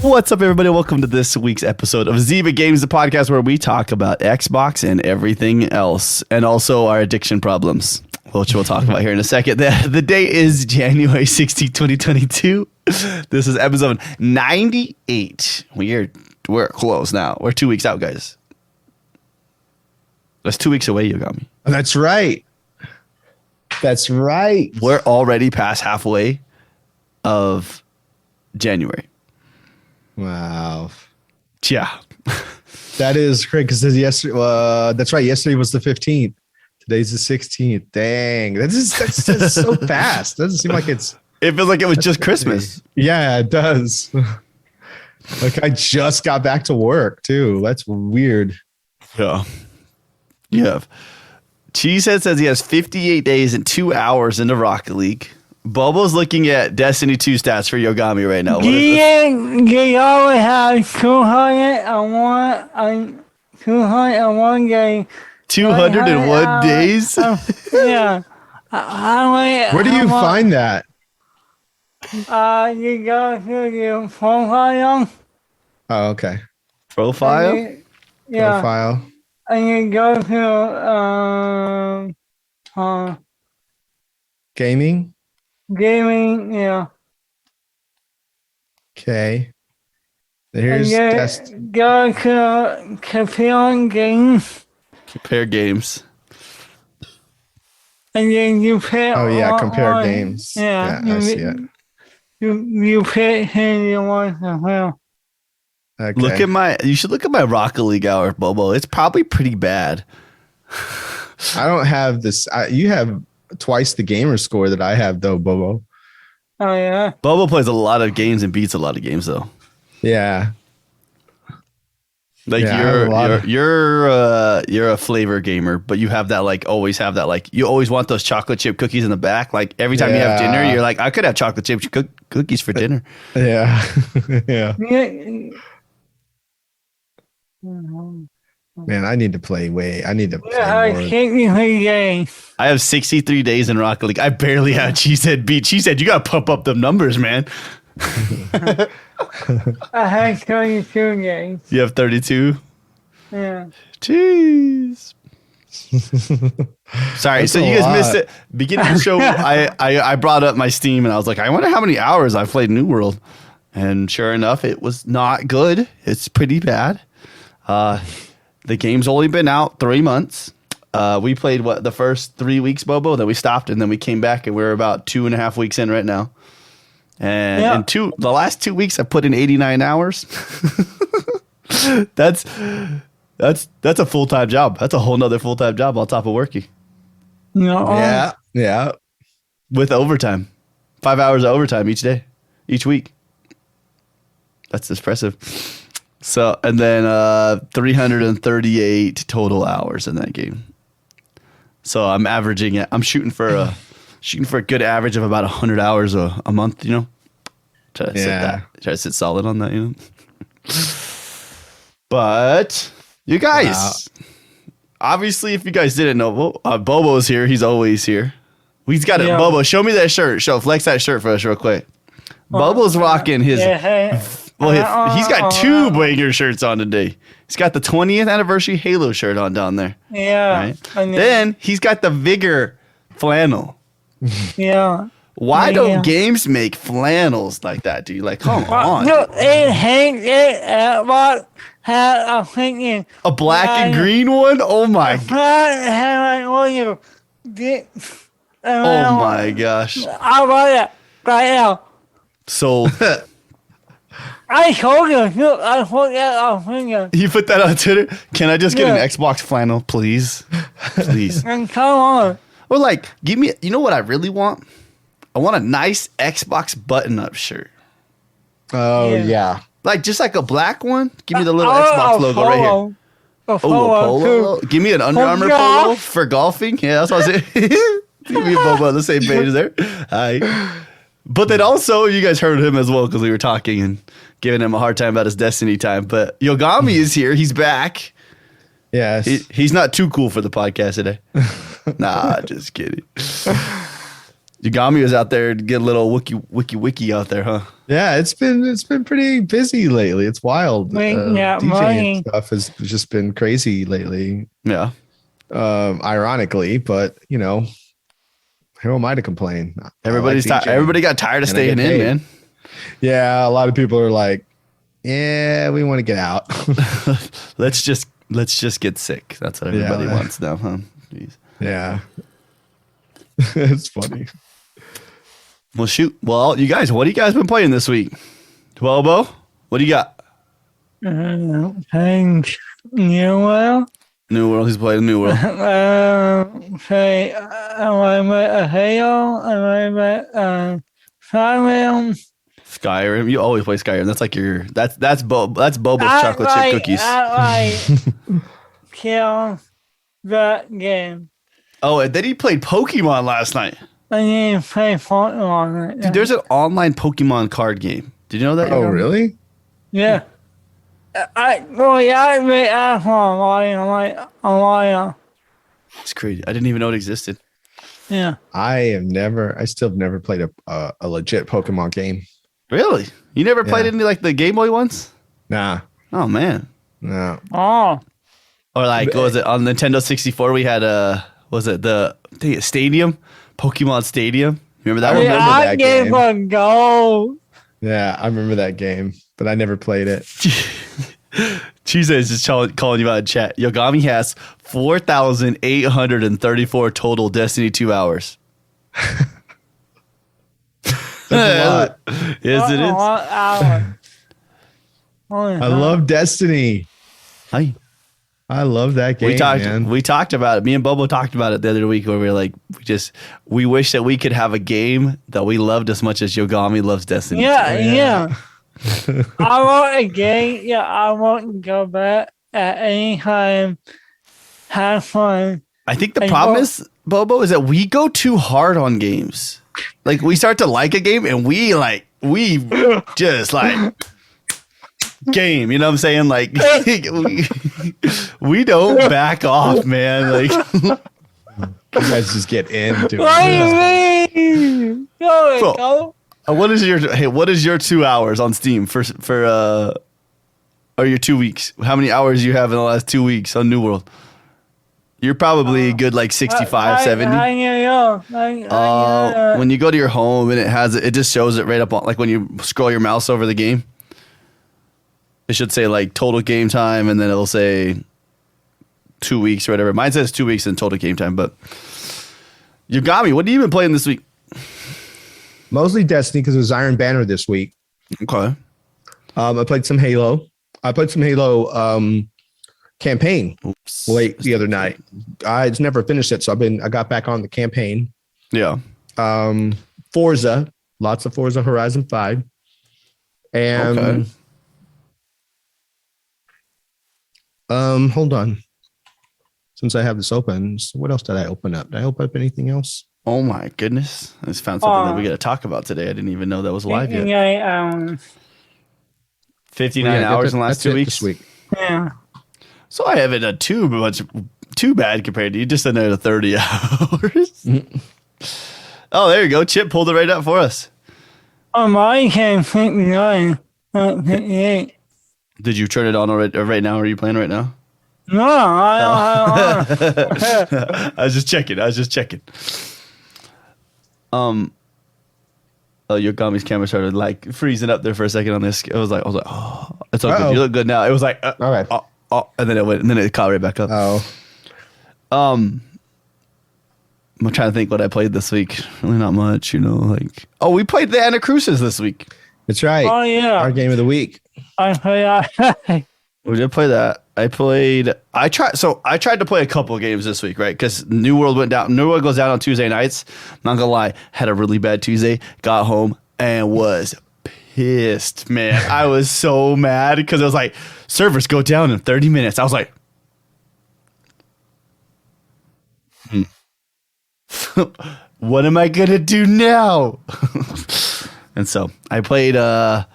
What's up, everybody? Welcome to this week's episode of Zyba Games, the podcast where we talk about Xbox and everything else, and also our addiction problems, which we'll talk about here in a second. The date is January 16, 2022. This is episode 98. We're close now. We're 2 weeks out, guys. That's 2 weeks away, Yogomi. That's right. That's right. We're already past halfway of January. Wow. Yeah. That is great because yesterday. That's right. Yesterday was the 15th. Today's the 16th. Dang, that's just so fast. Doesn't seem like it's. It feels like it was just Christmas. Yeah, it does. Like I just got back to work too. That's weird. Yeah. Yeah. Cheesehead says he has 58 days and 2 hours into Rocket League. Bobo's looking at Destiny 2 stats for Yogomi right now. Do you always have 201 days? 201 days? Yeah. Where do you find that? You go to your profile. Oh, okay. Profile? Yeah. Profile. And you go to Gaming. gaming, yeah. Okay. Here's test. Go to compare games. Compare games. And then you pick. Oh yeah, compare games. Yeah, I see it. You pick who you want to play. Okay. You should look at my Rocket League hour, Bobo. It's probably pretty bad. I don't have this. You have twice the gamer score that I have, though, Bobo. Oh yeah. Bobo plays a lot of games and beats a lot of games, though. Yeah. Like you're a flavor gamer, but you have that always have that you always want those chocolate chip cookies in the back. Like every time you have dinner, you're like, I could have chocolate chip cookies for dinner. Yeah. Yeah. Man, I need to play more. I have 63 days in Rocket League. I barely have Cheesehead beat. Cheesehead, you gotta pump up them numbers, man. I have 32 days. You have 32? Yeah. Jeez. Sorry, That's so you guys missed it. Beginning of the show, I brought up my Steam and I was like, I wonder how many hours I've played New World. And sure enough, it was not good. It's pretty bad. The game's only been out 3 months. We played the first 3 weeks, Bobo, then we stopped and then we came back and we're about 2.5 weeks in right now. And the last 2 weeks I put in 89 hours. That's a full-time job. That's a whole nother full-time job on top of working. No. Yeah. With overtime. 5 hours of overtime each week. That's impressive. So, and then 338 total hours in that game. So I'm averaging it. I'm shooting for a good average of about 100 hours a month, you know. Try to sit solid on that, you know. But you guys, obviously, if you guys didn't know, Bobo's here. He's always here. He's got it. Bobo, show me that shirt. Flex that shirt for us real quick. Bobo's rocking his. Well, he's got two banger shirts on today. He's got the 20th anniversary Halo shirt on down there. Yeah. Right? Then he's got the Vigor flannel. Yeah. Why don't games make flannels like that, dude? Like, come on. No, it hangs it had a thinking. A black and green one? Oh my god. Oh my gosh. I want it right now. Sold. I told you. I put that on Twitter. You put that on Twitter? Can I just get an Xbox flannel, please? Please. And come on. Or give me, you know what I really want? I want a nice Xbox button-up shirt. Oh, yeah. Just like a black one. Give me the little Xbox logo right here. A polo? Give me an Under Armour polo for golfing. Yeah, that's what I was saying. Give me a Bobo on the same page there. But then also, you guys heard him as well because we were talking and giving him a hard time about his Destiny time. But Yogomi is here. He's back. Yes. He's not too cool for the podcast today. Nah, just kidding. Yogomi was out there to get a little wiki out there, huh? Yeah, it's been pretty busy lately. It's wild. Yeah, DJing stuff has just been crazy lately. Yeah. Ironically, but who am I to complain? Everybody got tired of staying in, man. Yeah, a lot of people are like, yeah, we want to get out. let's just get sick. That's what everybody wants now, huh? Jeez. Yeah. It's funny. Well, shoot. Well, you guys, what have you guys been playing this week? Bobo, what do you got? Playing New World. New World. He's playing New World. Play Halo. Skyrim. You always play Skyrim. That's like that's Bobo's chocolate chip cookies. Kill that game. Oh, and then he played Pokemon last night. I need to play Pokemon right now. Dude, there's an online Pokemon card game. Did you know that? Oh, really? Yeah. I made online. It's crazy. I didn't even know it existed. Yeah. I still have never played a legit Pokemon game. Really? You never played any like the Game Boy ones? Nah. Oh man. No. Oh. Or like, what was it on Nintendo 64? We had the Stadium, Pokemon Stadium. Remember that one? I gave a go. Yeah, I remember that game, but I never played it. Cheese is just calling you out in chat. Yogomi has 4,834 total Destiny 2 hours. That's a lot. Yes, it is. I love Destiny. Hi. I love that game. We talked about it. Me and Bobo talked about it the other week where we were like, we wish that we could have a game that we loved as much as Yogomi loves Destiny. Yeah. I want a game. Yeah, I want to go back at any time. Have fun. I think the problem is, Bobo, is that we go too hard on games. Like we start to like a game and we just like game, you know what I'm saying? Like we don't back off, man. Like you guys just get into it. What do you mean? Go. What is your 2 hours on Steam for or your 2 weeks? How many hours you have in the last 2 weeks on New World? You're probably good like 65, 70. When you go to your home and it just shows it right up on, like when you scroll your mouse over the game, it should say like total game time and then it'll say 2 weeks or whatever. Mine says 2 weeks in total game time, but Yogomi, what have you been playing this week? Mostly Destiny because it was Iron Banner this week. Okay. I played some Halo. Campaign late the other night. I never finished it, so I got back on the campaign. Yeah. Forza, lots of Forza Horizon 5. And hold on. Since I have this open, what else did I open up? Did I open up anything else? Oh my goodness. I just found something that we got to talk about today. I didn't even know that was live yet. 59 hours in the last 2 weeks. This week. Yeah. So I haven't done too bad compared to you. Just another 30 hours. Oh, there you go. Chip pulled it right up for us. My game 59, 58. Did you turn it on already, right now? Are you playing right now? No, I don't. I was just checking. Yogomi's camera started like freezing up there for a second on this. I was like, oh, it's all good. You look good now. It was like, all right. And then it went, and then it caught right back up. Oh. I'm trying to think what I played this week. Really not much, we played the Anacrucis this week. That's right. Oh yeah. Our game of the week. We did play that. I tried to play a couple of games this week, right? Because New World went down. New World goes down on Tuesday nights. Not gonna lie, had a really bad Tuesday. Got home and was pissed, man. I was so mad because I was like, servers go down in 30 minutes. I was like, what am I gonna do now? And so I played. I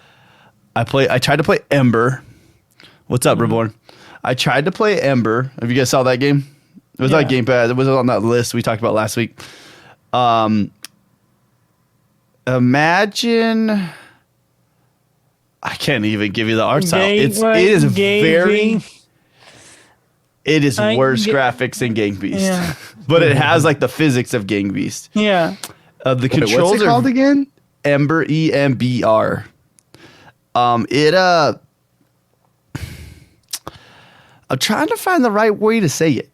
tried to play Ember. What's up, Reborn? I tried to play Ember. Have you guys saw that game? It was on Gamepad. It was on that list we talked about last week. Imagine. I can't even give you the art style. It is worse graphics than Gang Beast. Yeah. But it has like the physics of Gang Beast. Yeah. The controls what's it are called again? Ember, EMBR. I'm trying to find the right way to say it.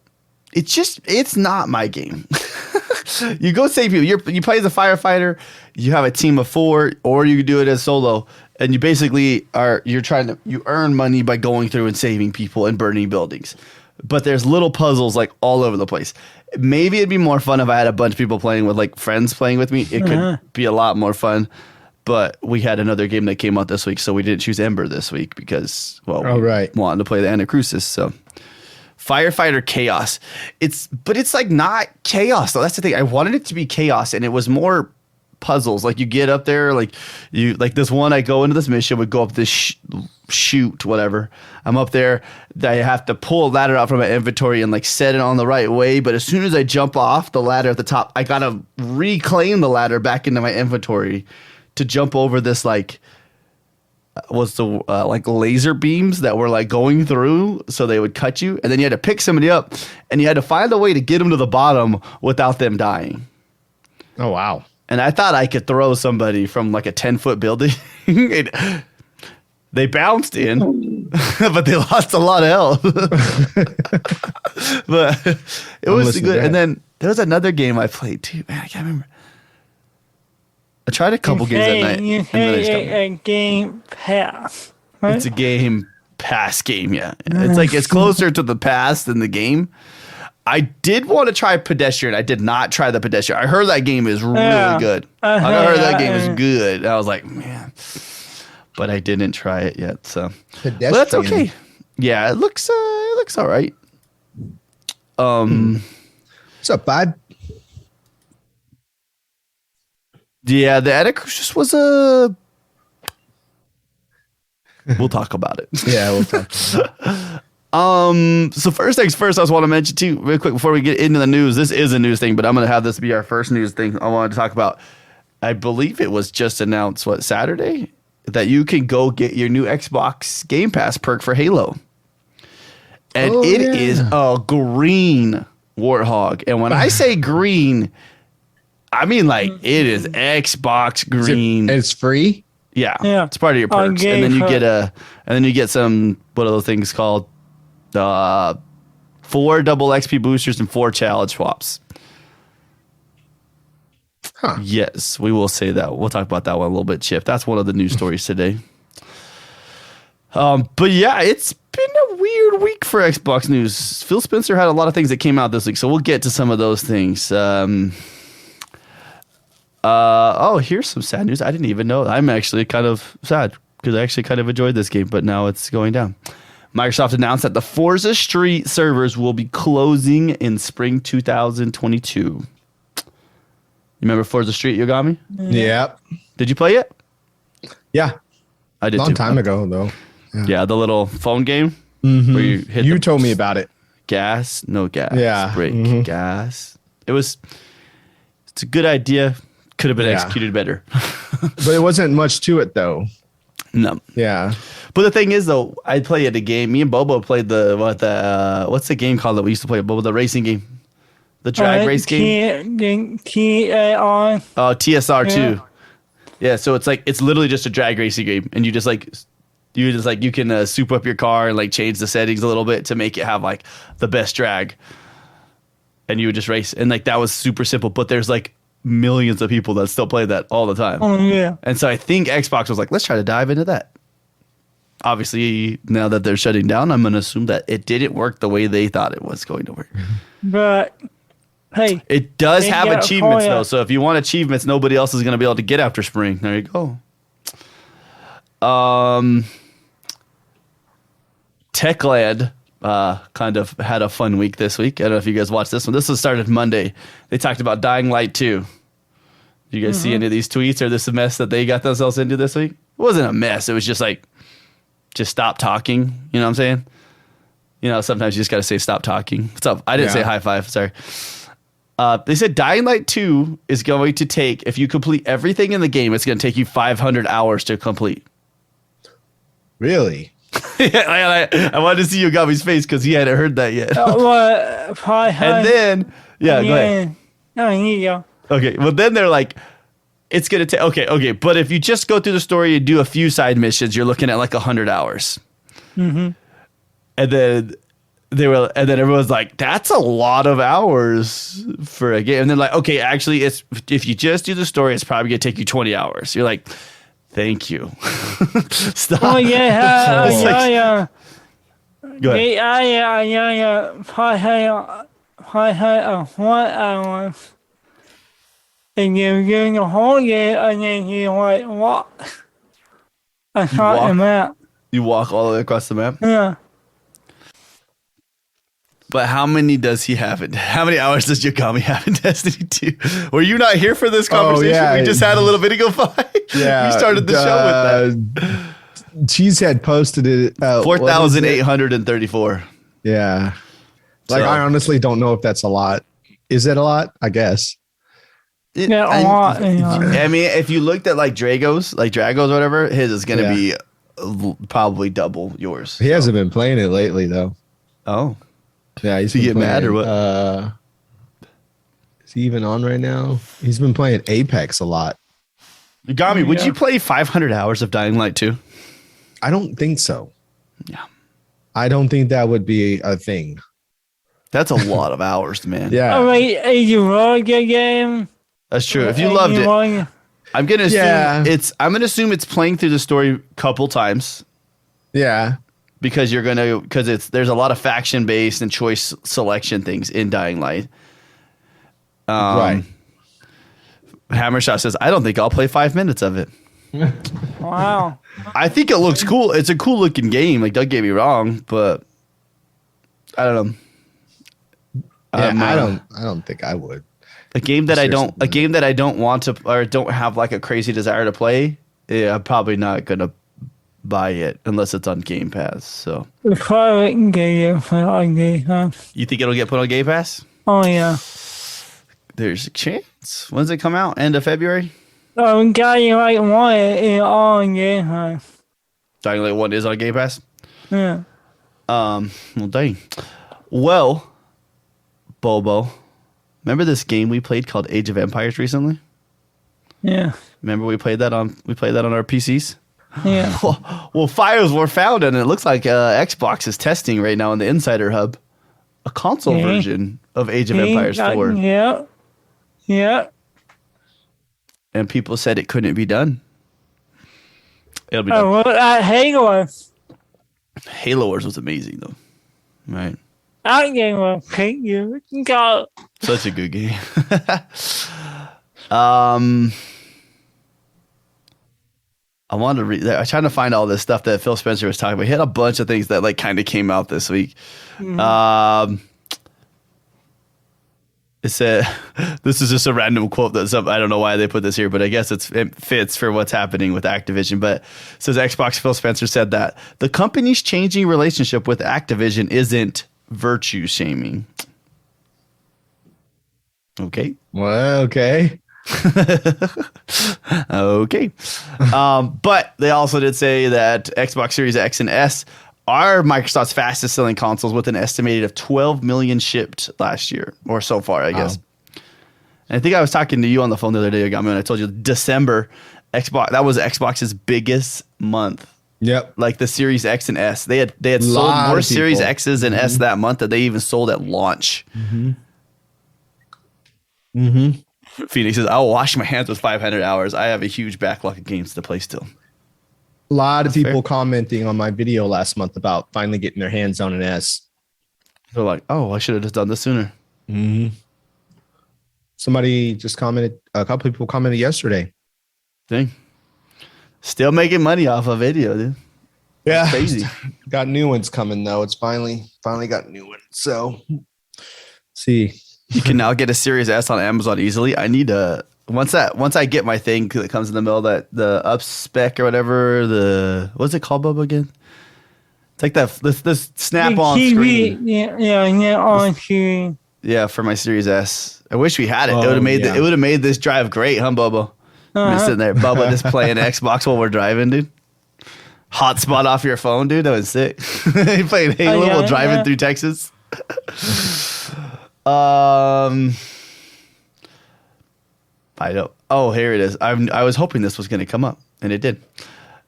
It's not my game. You go save people. You play as a firefighter. You have a team of 4, or you can do it as solo. And you basically you earn money by going through and saving people and burning buildings. But there's little puzzles like all over the place. Maybe it'd be more fun if I had a bunch of people playing with like friends playing with me. It could be a lot more fun. But we had another game that came out this week, so we didn't choose Ember this week because, we wanted to play the Anacrusis. So Firefighter Chaos. It's like not chaos though. That's the thing. I wanted it to be chaos, and it was more puzzles. Like you get up there, like this one. I go into this mission, would go up this chute, whatever. I'm up there. I have to pull a ladder out from my inventory and like set it on the right way. But as soon as I jump off the ladder at the top, I gotta reclaim the ladder back into my inventory to jump over this like laser beams that were like going through, so they would cut you, and then you had to pick somebody up, and you had to find a way to get them to the bottom without them dying. Oh wow. And I thought I could throw somebody from like a 10-foot building. They bounced in, but they lost a lot of health. But it was good. And then there was another game I played too. Man, I can't remember. I tried a couple games at night. You say a Game Pass. Right? It's a Game Pass game, yeah. It's like it's closer to the past than the game. I did want to try Pedestrian. I did not try the Pedestrian. I heard that game is really good. I heard that game is good. I was like, man. But I didn't try it yet, so. But that's okay. Yeah, it looks all right. What's up, bud? Yeah, the Atticus was we'll talk about it. Yeah, we'll talk about it. So first things first, I just want to mention too, real quick before we get into the news. This is a news thing, but I'm going to have this be our first news thing I wanted to talk about. I believe it was just announced, Saturday, that you can go get your new Xbox Game Pass perk for Halo. And it is a green Warthog. And when I say green, I mean like it is Xbox green. It's free? Yeah. It's part of your perks. And then you get some, what are those things called? 4 double XP boosters and 4 challenge swaps. Huh. Yes, we will say that. We'll talk about that one a little bit, Chip. That's one of the news stories today. But yeah, it's been a weird week for Xbox news. Phil Spencer had a lot of things that came out this week, so we'll get to some of those things. Here's some sad news. I didn't even know. I'm actually kind of sad because I actually kind of enjoyed this game, but now it's going down. Microsoft announced that the Forza Street servers will be closing in spring 2022. You remember Forza Street, Yogomi? Yeah. Did you play it? Yeah. I did. Long time ago, though. Yeah, the little phone game where you hit. You told me about it. Gas, no gas. Yeah. Brake, gas. It's a good idea. Could have been executed better. But it wasn't much to it, though. No. Yeah. But the thing is, though, I played a game. Me and Bobo played what's the game called that we used to play? Bobo, the racing game, the drag race game. TAR. Oh, TSR 2. Yeah, so it's literally just a drag racing game, and you can soup up your car and like change the settings a little bit to make it have like the best drag, and you would just race, and like that was super simple. But there's like millions of people that still play that all the time. Oh yeah. And so I think Xbox was like, let's try to dive into that. Obviously, now that they're shutting down, I'm going to assume that it didn't work the way they thought it was going to work. But hey, it does have achievements though. So if you want achievements, nobody else is going to be able to get after spring. There you go. Techland kind of had a fun week this week. I don't know if you guys watched this one. This was started Monday. They talked about Dying Light 2. Do you guys see any of these tweets or this mess that they got themselves into this week? It wasn't a mess. It was just like, just stop talking. You know what I'm saying? You know, sometimes you just got to say stop talking. What's up? I didn't say high five. Sorry. They said Dying Light 2 is going to take, if you complete everything in the game, it's going to take you 500 hours to complete. Really? I wanted to see Yogomi's face because he hadn't heard that yet. What? 500? And then, go ahead. No, you go. Okay, well then they're like, it's going to take, okay, but if you just go through the story and do a few side missions, you're looking at like 100 hours. Mm-hmm. And then everyone's like, that's a lot of hours for a game. And they're like, okay, actually, if you just do the story, it's probably going to take you 20 hours. You're like, thank you. Stop. Oh, yeah. Yeah. Go ahead. Yeah. 500 hours. And you're doing the whole game, and then you like walk across the map. You walk all the way across the map? Yeah. But how many does he have? How many hours does Yogomi have in Destiny 2? Were you not here for this conversation? Oh, yeah. We just had a little video fight. Yeah. We started the show with that. Cheesehead posted it. 4,834. Yeah. Like, I honestly don't know if that's a lot. Is it a lot? I guess. A lot. I mean, if you looked at like Dragos or whatever, his is going to be probably double yours. He hasn't been playing it lately, though. Oh. Yeah, he's get mad or what? Is he even on right now? He's been playing Apex a lot. Yogomi, would you play 500 hours of Dying Light 2? I don't think so. Yeah. I don't think that would be a thing. That's a lot of hours, man. Yeah. Oh, wait, is you really good game? That's true. If you loved it, I'm gonna assume it's playing through the story a couple times. Yeah. Because there's a lot of faction based and choice selection things in Dying Light. Right. Hammershot says, I don't think I'll play 5 minutes of it. Wow. I think it looks cool. It's a cool looking game. Like, don't get me wrong, but I don't know. Yeah, I don't think I would. A game that I don't want to, or don't have like a crazy desire to play. Yeah, I'm probably not gonna buy it unless it's on Game Pass. So You think it'll get put on Game Pass? Oh, yeah. There's a chance. When's it come out? End of February? Dying Light 1 is on Game Pass. Dying Light 1 is on Game Pass? Yeah. Well, dang. Well, Bobo, remember this game we played called Age of Empires recently? Yeah. Remember we played that on our PCs? Yeah. Well, files were found, and it looks like Xbox is testing right now in the Insider Hub a console version of Age of Empires 4. Yeah. Yeah. And people said it couldn't be done. It'll be done. Well, Halo Wars. Halo Wars was amazing, though. Right. That game will pick you. Go. Such a good game. I wanted to read. I was trying to find all this stuff that Phil Spencer was talking about. He had a bunch of things that like kind of came out this week. Mm-hmm. It said, this is just a random quote that I don't know why they put this here, but I guess it fits for what's happening with Activision. But it says Xbox Phil Spencer said that the company's changing relationship with Activision isn't virtue shaming. Okay. Well, okay. Okay. But they also did say that Xbox Series X and S are Microsoft's fastest selling consoles with an estimated of 12 million shipped last year, or so far, I guess. And I think I was talking to you on the phone the other day, Yogomi, and I told you December, that was Xbox's biggest month. Yep. Like the Series X and S. They had sold more Series X's and S that month than they even sold at launch. Phoenix says, I'll wash my hands with 500 hours. I have a huge backlog of games to play still. A lot of people commenting on my video last month about finally getting their hands on an S. They're like, oh, I should have just done this sooner. Somebody just commented, a couple people commented yesterday. Dang. Still making money off of video, dude. Yeah. That's crazy. Got new ones coming, though. It's finally got new ones. So, see. You can now get a Series S on Amazon easily. I need to... Once I get my thing that comes in the mail, that the up spec or whatever, what's it called, Bubba, again? It's like this snap on screen. Yeah, on screen. Yeah, for my Series S. I wish we had it. Oh, It would have made yeah. it would have made this drive great, huh, Bobo? I'm sitting there, Bubba, just playing Xbox while we're driving, dude. Hotspot off your phone, dude. That was sick. You playing Halo while driving through Texas. I don't. Oh, here it is. I was hoping this was going to come up, and it did.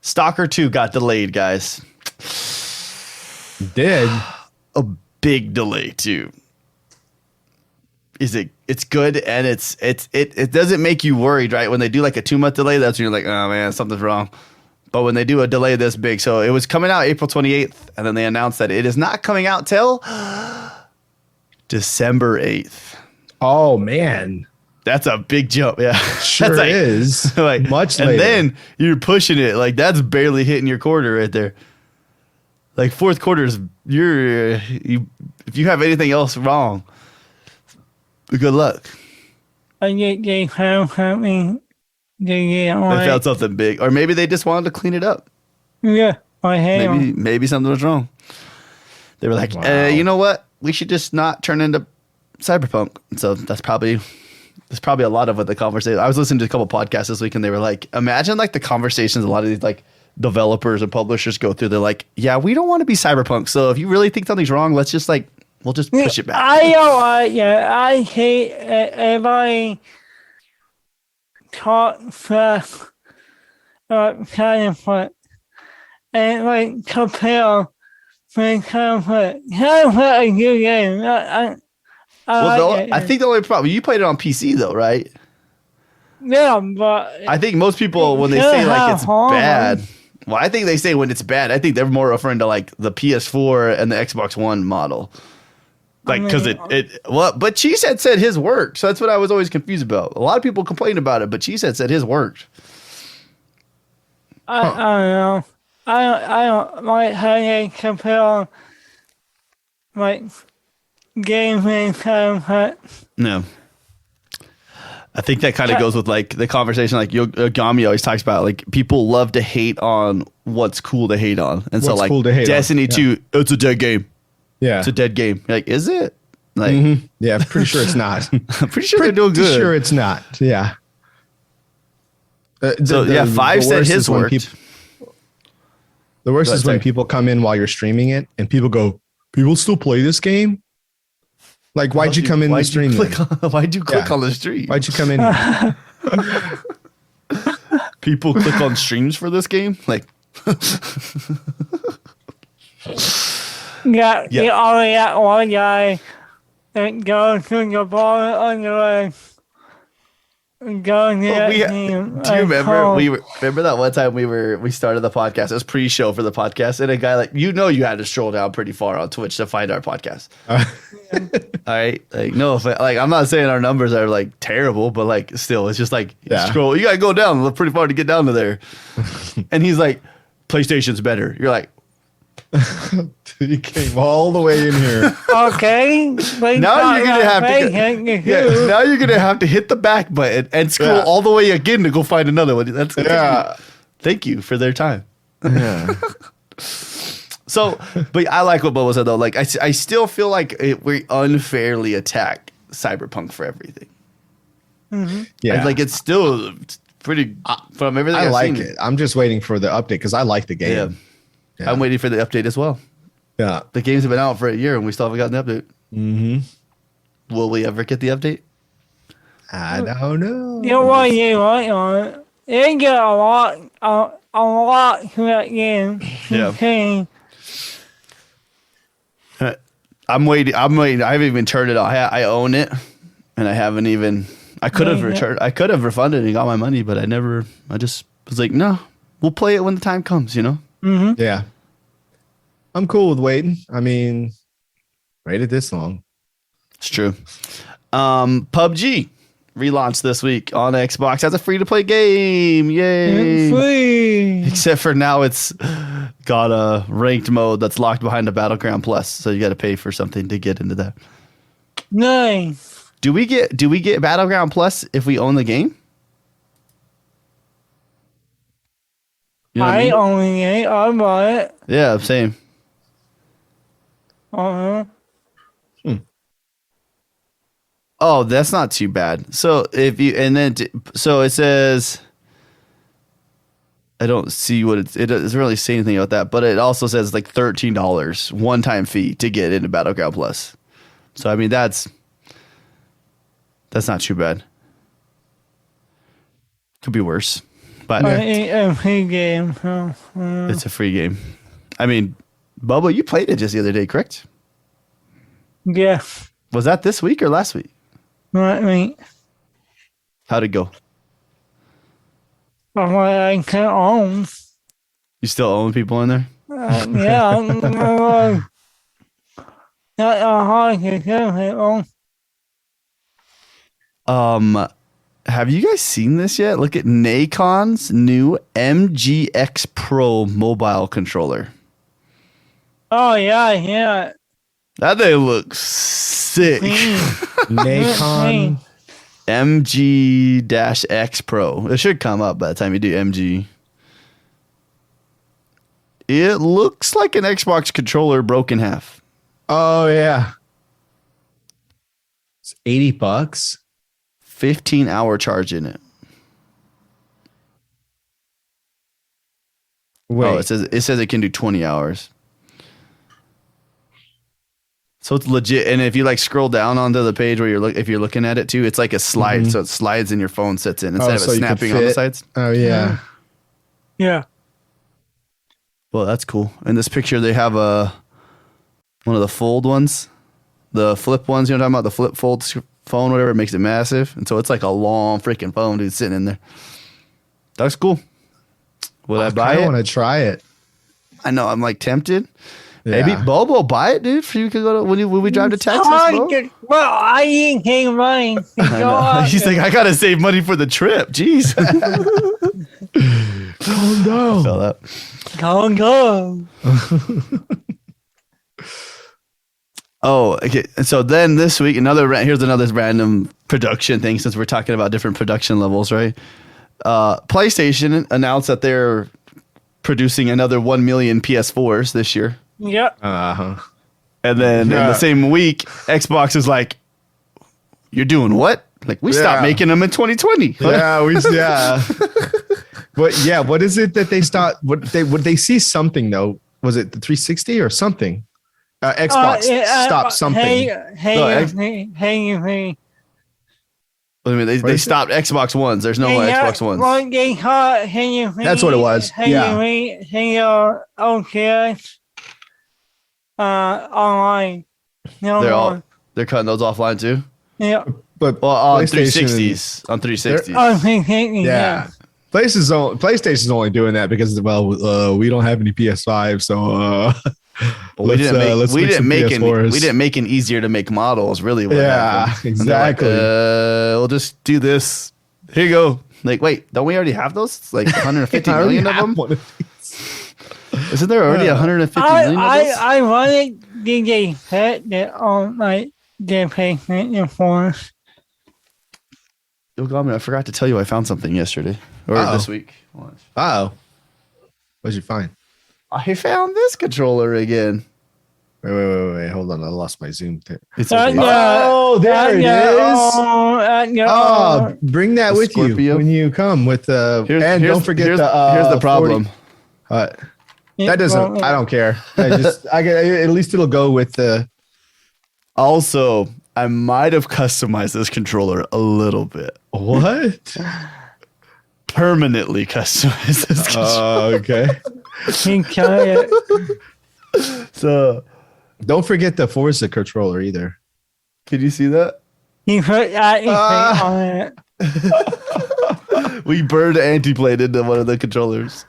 Stalker 2 got delayed, guys. Did A big delay too. It's good, and it doesn't make you worried, right? When they do like a 2-month delay, that's when you're like, oh man, something's wrong. But when they do a delay this big, so it was coming out April 28th, and then they announced that it is not coming out till December 8th. Oh man, That's a big jump, yeah. sure That's is. like Much and later. then you're pushing it like that's barely hitting your quarter right there. Like fourth quarter is if you have anything else wrong, good luck. They found something. They found something big, or maybe they just wanted to clean it up. Yeah, I hate them. Maybe something was wrong. They were like, Wow. you know what? We should just not turn into Cyberpunk. So that's probably a lot of what the conversation. I was listening to a couple podcasts this week, and they were like, imagine like the conversations a lot of these like developers and publishers go through. They're like, yeah, we don't want to be Cyberpunk. So if you really think something's wrong, let's just like we'll just push it back. I don't. I hate everybody talk fast about Cyberpunk and like compare with Cyberpunk. Cyberpunk is a good game. I think the only problem you played it on PC though, right? Yeah, but I think most people when they say like it's bad. Well, I think they say when it's bad. I think they're more referring to like the PS4 and the Xbox One model. Like, because but Cheesehead said his worked. So that's what I was always confused about. A lot of people complained about it, but Cheesehead said his worked. I don't know. I don't like how they compare like games and Cyberpunk. No. I think that kind of goes with like the conversation like Yogomi always talks about. Like people love to hate on what's cool to hate on. And so What's like cool to hate on. Destiny 2, it's a dead game. Yeah. It's a dead game. You're like, is it? Like, Yeah, I'm pretty sure it's not. I'm pretty sure they're doing good. Sure it's not. Yeah. So, 5 said worst his is when worked. The worst Go is ahead, when sorry. people come in while you're streaming it and people go, people still play this game? Like, why'd you come in the stream? Why'd you click Yeah. on the stream? Why'd you come in here? People click on streams for this game? Like, Yeah, Yeah. you only got one guy that goes to the ball on the leg. Go Well, get do him. you remember remember that one time we started the podcast? It was pre-show for the podcast, and a guy like you had to stroll down pretty far on Twitch to find our podcast. All right, like no, like I'm not saying our numbers are like terrible, but like still, it's just like scroll. You gotta go down pretty far to get down to there. And he's like, PlayStation's better. You're like, You came all the way in here. Okay. now you're gonna have to. Now you're gonna have to hit the back button and scroll all the way again to go find another one. That's Thank you for their time. Yeah. So, but I like what Bobo said though. Like, I still feel like we unfairly attack Cyberpunk for everything. Yeah. Like it's still pretty from everything I I've like seen. it. I'm just waiting for the update because I like the game. Yeah. I'm waiting for the update as well. Yeah. The games have been out for a year and we still haven't gotten the update. Mm-hmm. Will we ever get the update? I don't know. You know what you want on it? They get a lot to that game. Yeah. Okay. I'm waiting. I haven't even turned it on. I own it, and I haven't even. I could have returned. I could have refunded and got my money, but I never. I just was like, no, we'll play it when the time comes. You know. Mm-hmm. Yeah. I'm cool with waiting. I mean, waited this long. It's true. PUBG relaunched this week on Xbox as a free-to-play game. Yay! Free. Except for now, it's got a ranked mode that's locked behind the Battleground Plus, so you got to pay for something to get into that. Nice. Do we get Battleground Plus if we own the game? You know what I mean? only ate. I bought it. Yeah, same. Uh-huh. Oh, that's not too bad. So if you so it says, I don't see what it doesn't really say anything about that, but it also says like $13 one-time fee to get into BoboDaClown Plus. So I mean that's not too bad. Could be worse, but It's a free game. So, it's a free game. I mean, Bobo, you played it just the other day, correct? yeah. Was that this week or last week? Right. How'd it go? I can own. You still own people in there? Yeah. Not hard to kill people. Have you guys seen this yet? Look at Nakon's new MGX Pro mobile controller. Oh, yeah. That thing looks sick. Nakon. MG-X Pro. It should come up by the time you do MG. It looks like an Xbox controller broken in half. Oh yeah. It's $80. 15-hour charge in it. Wait. Oh, it says it can do 20 hours. So it's legit. And if you like scroll down onto the page where if you're looking at it too, it's like a slide. So it slides and your phone sits in instead of it snapping on the sides. Oh yeah. Yeah. Well, that's cool. In this picture, they have one of the fold ones, the flip ones. You know what I'm talking about? The flip fold phone, whatever. It makes it massive, and so it's like a long freaking phone, dude, sitting in there. That's cool. Would I buy it? I want to try it. I know. I'm like tempted. Yeah. Maybe Bobo buy it, dude. For you can go to when we drive to Texas. Bro. Well, I didn't take money. I know. He's like, I gotta save money for the trip. Jeez. Calm down. Feel that. Go. Oh, okay. And so then this week, here's another random production thing since we're talking about different production levels, right? PlayStation announced that they're producing another 1 million PS4s this year. Yep. Uh-huh. And then in the same week, Xbox is like, you're doing what? Like, we stopped making them in 2020. Yeah. But yeah, what is it that they stopped? Would they see something though? Was it the 360 or something? Xbox stopped something. Hey. I mean, they stopped Xbox Ones. There's no more Xbox Ones. That's what it was. Online. They're cutting those offline too. Yeah. But on 360s. On 360s. Yeah. PlayStation's only doing that because we don't have any PS5, so we didn't make it easier to make models, really. Exactly. Like, we'll just do this. Here you go. Like, wait, don't we already have those? It's like 150 million of them. Isn't there already 150 million of those? I wanted DeeJayHerro on like their PlayStation 4. Yogomi, I forgot to tell you I found something yesterday or this week. What'd you find? I found this controller again. Wait. Hold on. I lost my zoom. There it is. Bring that with Scorpio. you when you come with and don't forget here's the problem. 40, that doesn't. I don't care. At least it'll go with the. Also, I might have customized this controller a little bit. What? Permanently customized this controller. Okay. So, don't forget the Forza controller either. Can you see that? You put that on it. We burned anti-plate into one of the controllers.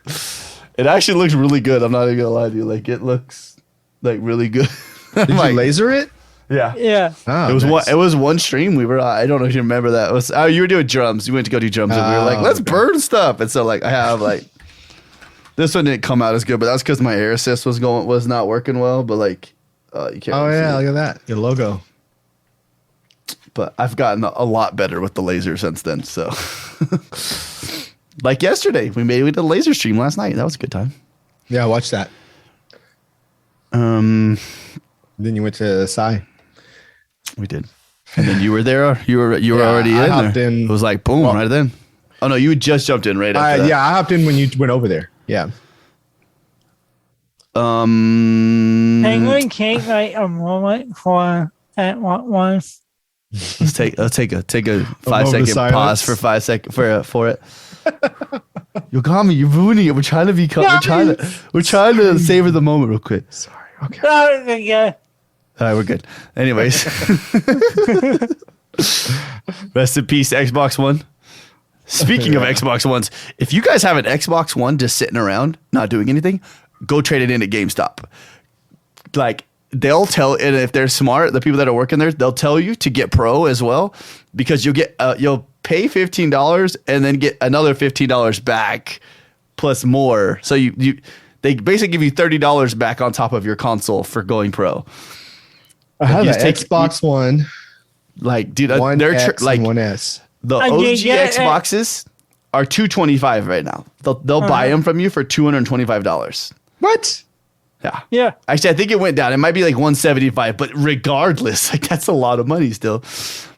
It actually looks really good. I'm not even gonna lie to you. Like, it looks like really good. Did you laser it? Yeah. Yeah. It was one stream we were on. I don't know if you remember that. It was you were doing drums. You went to go do drums, and we were like, let's burn stuff. And so like I have like this one didn't come out as good, but that's because my air assist was not working well. But like you can't. Oh yeah, look at that. Your logo. But I've gotten a lot better with the laser since then. So like yesterday, we did a laser stream last night. That was a good time. Yeah, watch that. Then you went to Psy. We did. And then you were there. You were already I in hopped there. in. It was like boom right then. Oh no, you just jumped in right after that. Yeah, I hopped in when you went over there. Yeah. Can we take like a moment for at what was? Let's take a 5-second pause for 5 seconds for it. Yogomi, you're ruining it. We're trying to we're trying to savor the moment real quick. Sorry. Okay. Yeah. All right, we're good. Anyways, rest in peace, Xbox One. Speaking of Xbox Ones, if you guys have an Xbox One just sitting around not doing anything, go trade it in at GameStop. Like they'll tell, and if they're smart, the people that are working there, they'll tell you to get Pro as well, because you'll pay $15 and then get another $15 back plus more. So they basically give you $30 back on top of your console for going Pro. I have an Xbox One. Like, dude, One they're X like and One S. The OG Xboxes are $225 right now. They'll buy them from you for $225. What? Yeah. Actually, I think it went down. It might be like $175, but regardless, like that's a lot of money still.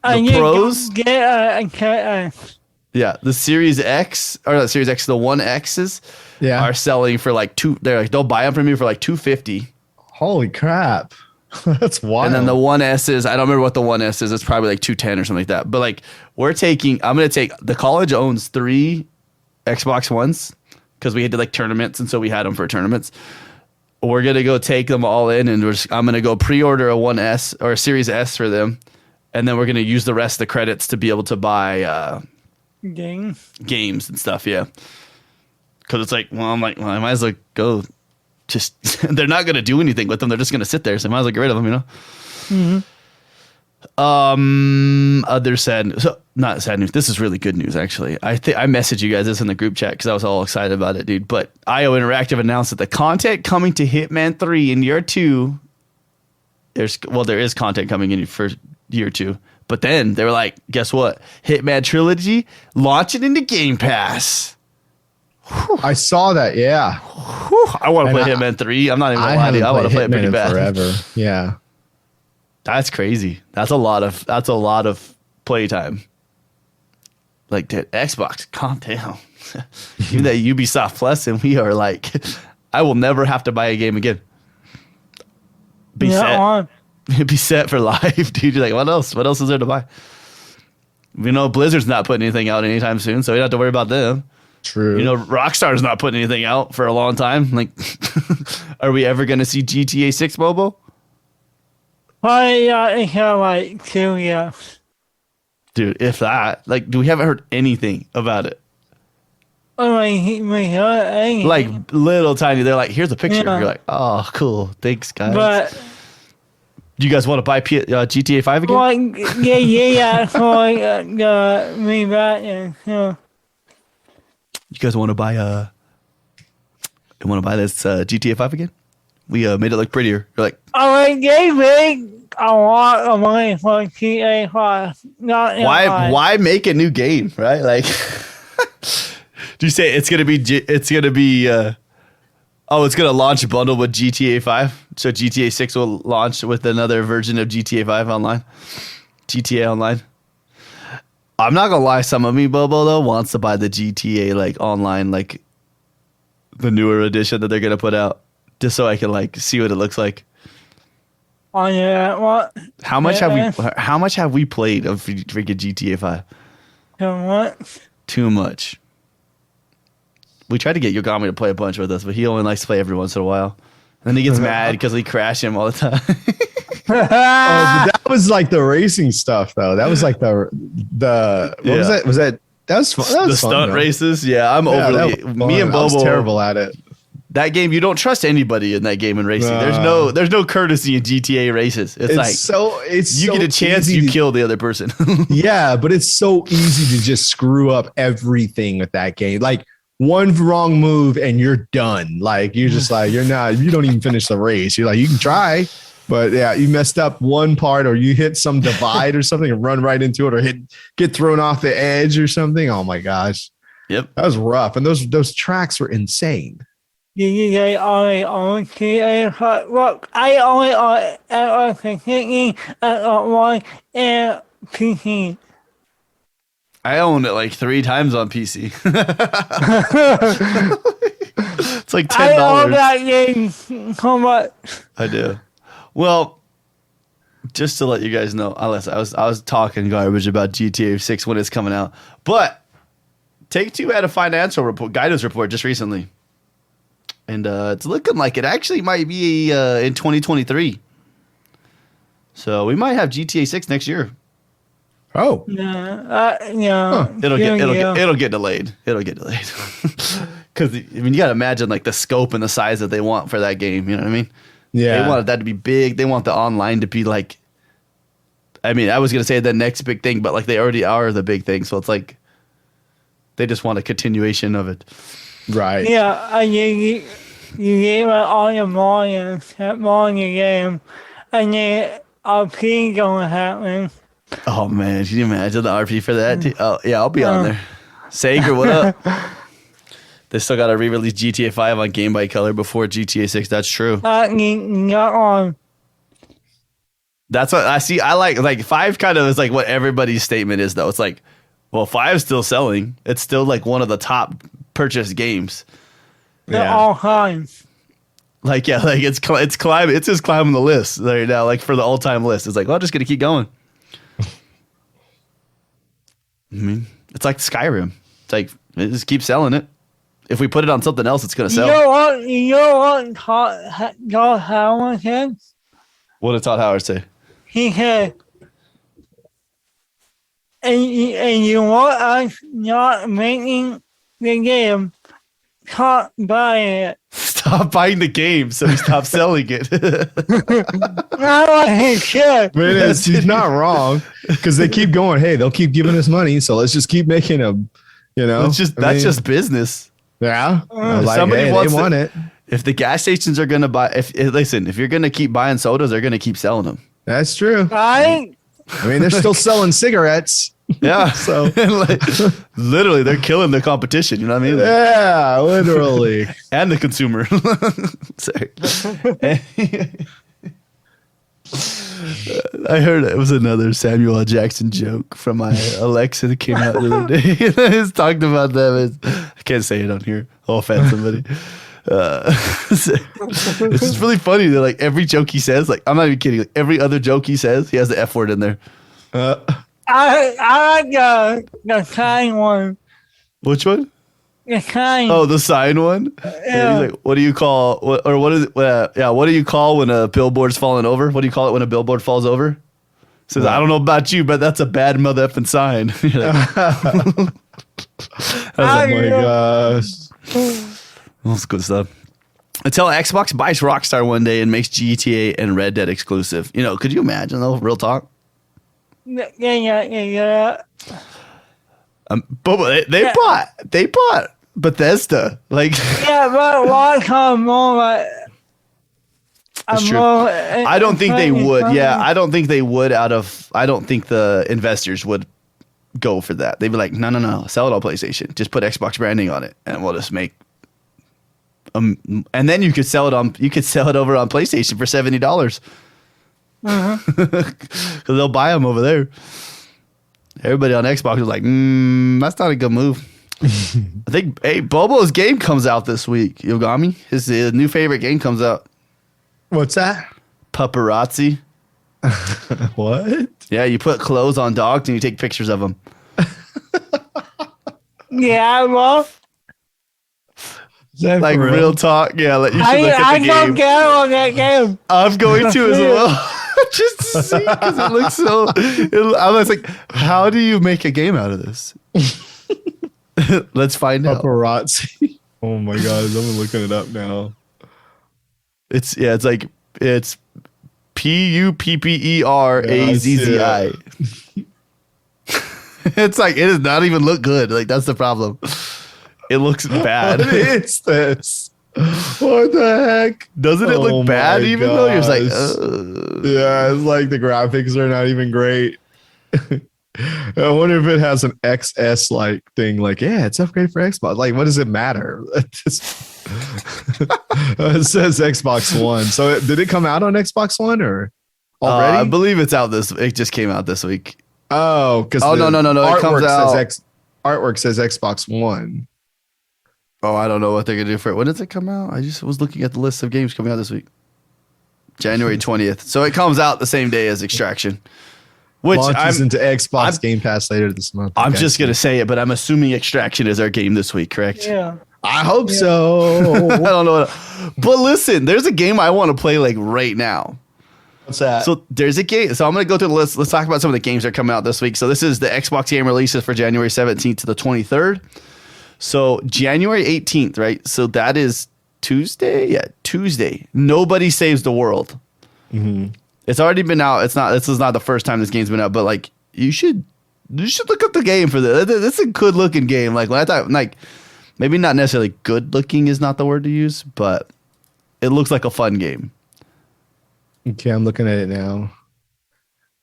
The Pros, the Series X or the Series X, the One X's, are selling for like they'll buy them from you for like $250. Holy crap. That's wild. And then the One S is, I don't remember what the One S is. It's probably like 210 or something like that. But like I'm going to take, the college owns 3 Xbox Ones because we had to like tournaments. And so we had them for tournaments. We're going to go take them all in and I'm going to go pre-order a One S or a Series S for them. And then we're going to use the rest of the credits to be able to buy games and stuff. Yeah. Cause it's like, I might as well go. Just they're not going to do anything with them. They're just going to sit there. So I might as well get rid of them, you know? Other sad, so not sad news. This is really good news, actually. I messaged you guys this in the group chat because I was all excited about it, dude. But IO Interactive announced that the content coming to Hitman 3 in year 2, there is content coming in for year 2. But then they were like, guess what? Hitman Trilogy launching into Game Pass. Whew. I saw that, yeah. Whew. I want to play Hitman 3. I'm not even gonna lie to you. I want to play it pretty bad. Forever. Yeah. That's crazy. That's a lot of playtime. Like that Xbox, calm down. Even that Ubisoft Plus, and we are like, I will never have to buy a game again. Be set for life, dude. You're like, what else? What else is there to buy? You know, Blizzard's not putting anything out anytime soon, so you don't have to worry about them. True. You know, Rockstar's not putting anything out for a long time. Like, are we ever going to see GTA 6, Bobo? Like 2 years. Dude, if that, like, we haven't heard anything about it. We heard anything. Like, little tiny. They're like, here's a picture. Yeah. You're like, oh, cool. Thanks, guys. But do you guys want to buy GTA 5 again? Like, yeah. For me back, yeah. You guys want to buy this GTA 5 again? We made it look prettier. You're like, I gave me a lot of money for GTA 5. Why make a new game, right? Like, do you say it's gonna be it's gonna launch bundled with GTA 5? So GTA 6 will launch with another version of GTA 5 online, GTA Online. I'm not gonna lie, some of me, Bobo, though, wants to buy the GTA like online, like the newer edition that they're gonna put out, just so I can like see what it looks like. Oh yeah, what? How much have we played of freaking GTA 5? Too much. We tried to get Yogomi to play a bunch with us, but he only likes to play every once in a while. And then he gets mad because we crash him all the time. But that was like the racing stuff, though. That was like the what was that? Was that was fun? That was the fun, stunt races? Yeah, I'm overly. Me and Bobo, I was terrible at it. That game, you don't trust anybody in that game in racing. There's no courtesy in GTA races. You get a chance, you kill the other person. Yeah, but it's so easy to just screw up everything with that game. Like one wrong move and you're done. Like you're just like you don't even finish the race. You're like, you can try, but yeah, you messed up one part, or you hit some divide or something and run right into it, or get thrown off the edge or something. Oh my gosh. Yep. That was rough. And those tracks were insane. DJ only on GTA. Look, I only on Xbox 360, Xbox One, and PC. I own it like 3 times on PC. It's like $10. I own that game so much. I do. Well, just to let you guys know, I was talking garbage about GTA 6 when it's coming out, but Take-Two had a financial report, guidance report just recently, and it's looking like it actually might be in 2023. So we might have GTA 6 next year. Oh, Yeah. It'll get delayed. It'll get delayed. Because I mean, you gotta imagine like the scope and the size that they want for that game. You know what I mean? yeah. They wanted that to be big. They want the online to be like. I mean, I was gonna say the next big thing, but like they already are the big thing. So it's like they just want a continuation of it. Right. Yeah, and you gave it all your volume, that volume game, and then RP going to happen. Oh man, can you imagine the RP for that? Oh yeah, I'll be on there. Sager, what up? They still got to re-release GTA 5 on Game Boy Color before GTA 6. That's true. Not on. That's what I see. I like 5 kind of is like what everybody's statement is though. It's like, well, 5 is still selling. It's still like one of the top purchased games. They're all times. Like yeah, like it's climbing. It's just climbing the list right now. Like for the all-time list, it's like, well, I'm just gonna keep going. I mean, it's like Skyrim. It's like it just keeps selling it. If we put it on something else, it's gonna sell. You know what Todd Howard said? What did Todd Howard say? He said, and you want us not making the game, stop buying it. Stop buying the game, so he stopped selling it. Not what he said. But he's not wrong because they keep going. Hey, they'll keep giving us money, so let's just keep making them. You know, That's just business. yeah. Like, somebody hey, wants they want it. If the gas stations are gonna buy, if you're gonna keep buying sodas, they're gonna keep selling them. That's true. Right? I mean, they're still selling cigarettes. Yeah. So like, literally, they're killing the competition. You know what I mean? yeah, literally. And the consumer. Sorry. I heard it was another Samuel L. Jackson joke from my Alexa that came out the other day. It's talked about them. I can't say it on here. I'll offend somebody. It's just really funny that like every joke he says, like I'm not even kidding. Like every other joke he says, he has the F word in there. I like the sign one. Which one? The sign. Oh, the sign one. Yeah. He's like, what do you call? What do you call when a billboard's falling over? What do you call it when a billboard falls over? Says, I don't know about you, but that's a bad mother effing sign. You're like, Oh my gosh. that's good stuff. Until Xbox buys Rockstar one day and makes GTA and Red Dead exclusive. You know, could you imagine though? Real talk. Yeah. But they bought Bethesda. Like, Yeah, but why come more like That's true. I don't think they would. Yeah, I don't think they would. I don't think the investors would go for that. They'd be like, no, sell it on PlayStation. Just put Xbox branding on it, and we'll just make. And then you could sell it over on PlayStation for $70. Because they'll buy them over there. Everybody on Xbox was like, that's not a good move. I think, hey, Bobo's game comes out this week. Yogomi, his new favorite game comes out. What's that? Paparazzi. What? Yeah, you put clothes on dogs and you take pictures of them. Yeah, well, Like real talk. Yeah, you should look at I the don't game. get on that game. I'm going to as well. Just to see, because it looks so. I was like, how do you make a game out of this? Let's find out. Paparazzi. Oh my god, I'm looking it up now. It's PUPPERAZZI. It's like it does not even look good. Like that's the problem. It looks bad. What is this? What the heck? Doesn't it look bad even though you're just like, yeah, it's like the graphics are not even great. I wonder if it has an XS like thing. Like, yeah, it's upgraded for Xbox. Like, what does it matter? It says Xbox One. So did it come out on Xbox One or already? I believe it's out It just came out this week. Oh, because no. It comes out. Artwork says Xbox One. Oh, I don't know what they're gonna do for it. When does it come out? I just was looking at the list of games coming out this week. January 20th. So it comes out the same day as Extraction. Which launches into Xbox Game Pass later this month. I'm just gonna say it, but I'm assuming Extraction is our game this week, correct? Yeah. I hope so. I don't know. But listen, there's a game I want to play like right now. What's that? So there's a game. So I'm going to go through the list. Let's talk about some of the games that are coming out this week. So this is the Xbox game releases for January 17th to the 23rd. So January 18th, right? So that is Tuesday. Yeah, Tuesday. Nobody Saves the World. Mm-hmm. It's already been out. This is not the first time this game's been out, but like you should look up the game for this. It's a good looking game. Like when I thought, like maybe not necessarily good looking is not the word to use, but it looks like a fun game. Okay, I'm looking at it now.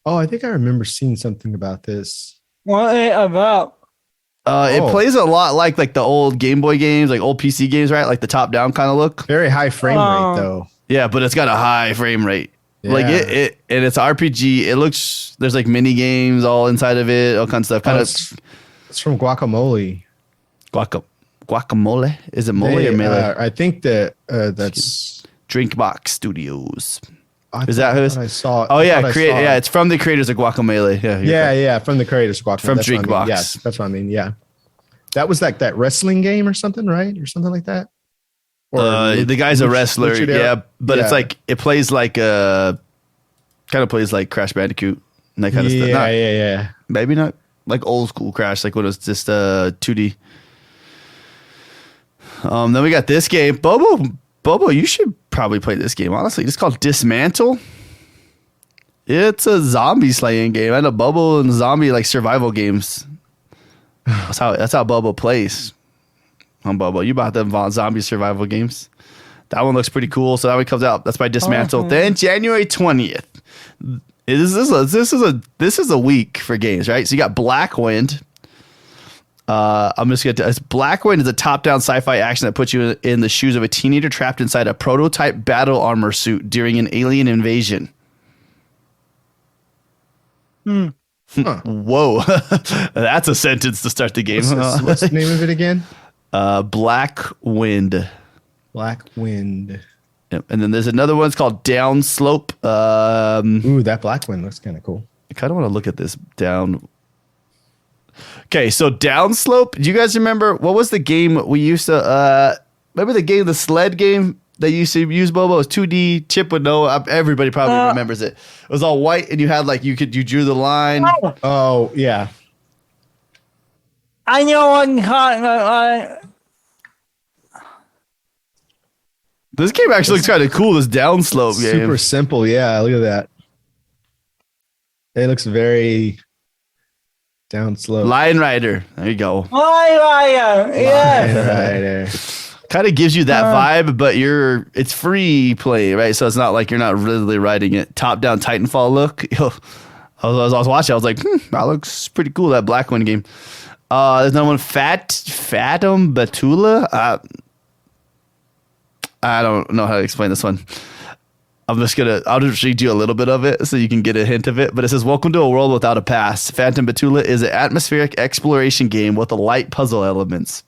Oh, I think I remember seeing something about this. What is it about? It plays a lot like the old Game Boy games, like old PC games, right? Like the top down kind of look. Very high frame rate though. Yeah, but it's got a high frame rate. Yeah. Like it and it's RPG. It looks there's like mini games all inside of it, all kinds of stuff. It's from Guacamole. Guacamole? Is it mole or melee? I think that that's Drinkbox Studios. Is that who I saw? Oh yeah, yeah, it's from the creators of Guacamole. Yeah, from the creators of Guacamole. From Drinkbox. Yes, that's what I mean. Yeah, that was like that wrestling game or something, right? Or something like that. The guy's a wrestler, yeah, but it's like it plays like kind of plays like Crash Bandicoot and that kind of stuff. Yeah. Maybe not like old school Crash, like when it was just 2D. Then we got this game, Bobo, you should probably play this game. Honestly, it's called Dismantle. It's a zombie slaying game. I know Bobo and zombie like survival games. That's how Bobo plays. Bobo, you bought them zombie survival games. That one looks pretty cool. So that one comes out. That's by Dismantle. Then January 20th. This is a week for games, right? So you got Blackwind. I'm just going to. Blackwind is a top-down sci-fi action that puts you in the shoes of a teenager trapped inside a prototype battle armor suit during an alien invasion. Whoa, that's a sentence to start the game. What's the name of it again? Blackwind. Blackwind. Yep. And then there's another one. It's called Downslope. Ooh, that Blackwind looks kind of cool. I kind of want to look at this down. Okay, so Downslope. Do you guys remember what was the game we used to? Remember the sled game they used to use, Bobo? It was 2D chip with no. Everybody probably remembers it. It was all white, and you had like you drew the line. Oh yeah. I know one talking. This game actually looks kind of cool. This Downslope game. Super simple. Yeah, look at that. It looks very Downslope. Lion Rider. There you go. Lion Rider. Kind of gives you that vibe, but it's free play, right? So it's not like you're not really riding it. Top down Titanfall look. I was watching. I was like, that looks pretty cool. That Blackwind game. There's another one. Fatum Batula. I don't know how to explain this one. I'll just read you a little bit of it so you can get a hint of it. But it says, welcome to a world without a past. Phantom Batula is an atmospheric exploration game with light puzzle elements.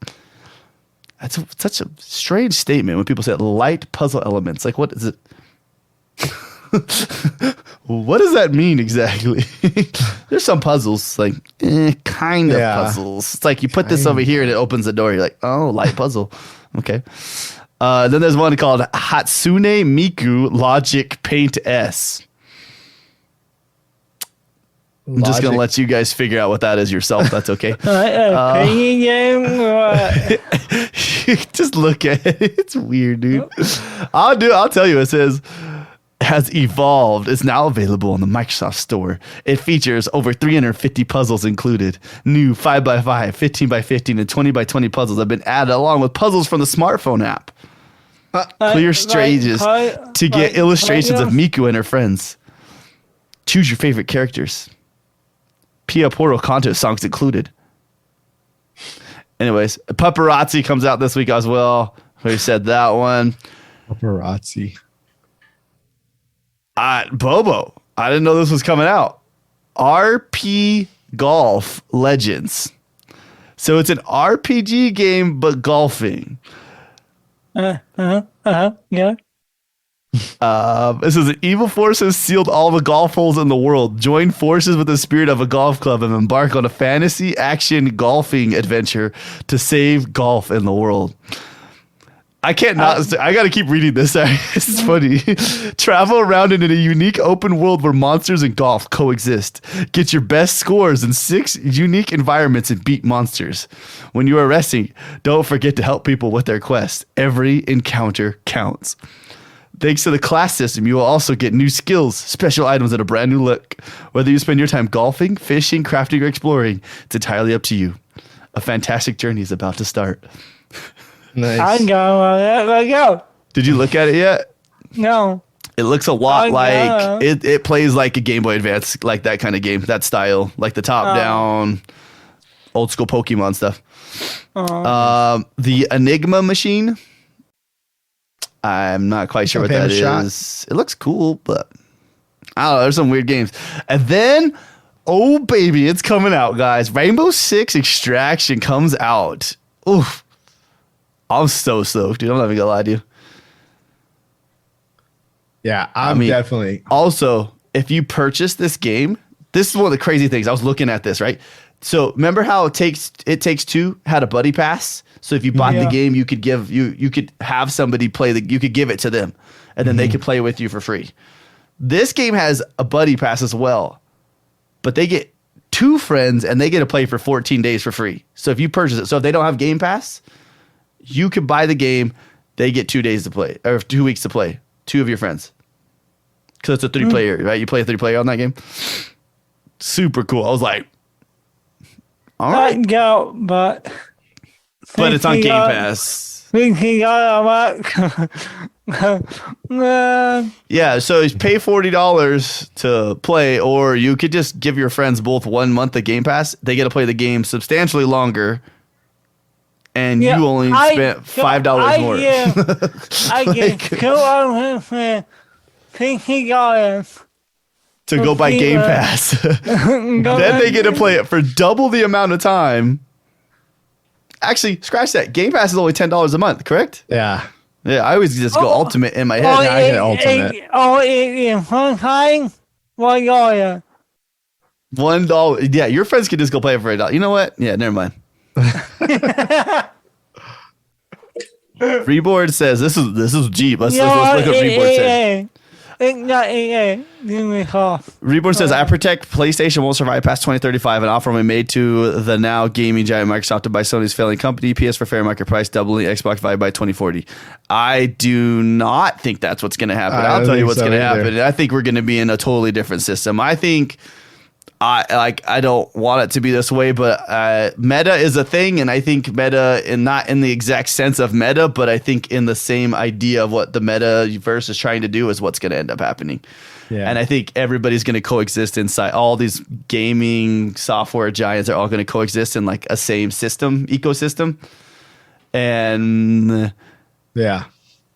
That's such a strange statement when people say light puzzle elements. Like, what is it? What does that mean exactly? There's some puzzles, like kind of puzzles. It's like you put this over here and it opens the door. You're like, oh, light puzzle. Okay. Then there's one called Hatsune Miku Logic Paint S. I'm just going to let you guys figure out what that is yourself. That's okay. Just look at it. It's weird, dude. I'll tell you. It says, has evolved. It's now available on the Microsoft Store. It features over 350 puzzles included. New 5x5, 15x15, and 20x20 puzzles have been added along with puzzles from the smartphone app. Clear stages to get illustrations of Miku and her friends. Choose your favorite characters. Pia Porto Canto songs included. Anyways, Paparazzi comes out this week as well. We said that one. Paparazzi. Bobo, I didn't know this was coming out. RP Golf Legends. So it's an RPG game, but golfing. Yeah. This is evil forces sealed all the golf holes in the world. Join forces with the spirit of a golf club and embark on a fantasy action golfing adventure to save golf in the world. I can't not. I got to keep reading this. This is funny. Travel around in a unique open world where monsters and golf coexist. Get your best scores in 6 unique environments and beat monsters. When you are resting, don't forget to help people with their quests. Every encounter counts. Thanks to the class system, you will also get new skills, special items, and a brand new look. Whether you spend your time golfing, fishing, crafting, or exploring, it's entirely up to you. A fantastic journey is about to start. Nice. I go. Let's go. Did you look at it yet? No. It looks a lot yeah. like it plays like a Game Boy Advance, like that kind of game, that style, like the top down, old school Pokemon stuff. The Enigma machine. I'm not quite sure what that is. It looks cool, but I don't know. There's some weird games. And then, oh baby, it's coming out, guys. Rainbow Six Extraction comes out. Oof. I'm so stoked, dude. I'm not even gonna lie to you. Yeah, I'm definitely. Also, if you purchase this game, this is one of the crazy things. I was looking at this, right? So remember how It Takes Two had a buddy pass? So if you bought the game, you could give you could have somebody play you could give it to them, and then they could play with you for free. This game has a buddy pass as well, but they get 2 friends and they get to play for 14 days for free. So if you purchase it, so if they don't have Game Pass, you can buy the game. They get 2 days to play or 2 weeks to play. 2 of your friends, because it's a 3-player, right? You play a 3-player on that game. Super cool. I was like, all right, Go, but it's on Game Pass. Yeah, so you pay $40 to play, or you could just give your friends both 1 month of Game Pass. They get to play the game substantially longer, and you only spent $5 more. I get $250 to go buy Game Pass. Then they get to play it for double the amount of time. Actually, scratch that. Game Pass is only $10 a month, correct? Yeah. Yeah, I always just go Ultimate in my head. I get Ultimate. $1. Yeah, your friends can just go play it for $1. You know what? Yeah, never mind. Freeboard says this is Jeep. Let's look what Freeboard said. Reborn says, I protect PlayStation won't survive past 2035. An offer will be made to the now gaming giant Microsoft to buy Sony's failing company. PS for fair market price, doubling Xbox value by 2040. I do not think that's what's going to happen. I'll tell you what's going to happen. I think we're going to be in a totally different system. I think I don't want it to be this way, but meta is a thing, and I think meta, and not in the exact sense of meta, but I think in the same idea of what the metaverse is trying to do is what's going to end up happening. Yeah. And I think everybody's going to coexist inside. All these gaming software giants are all going to coexist in like a same ecosystem. And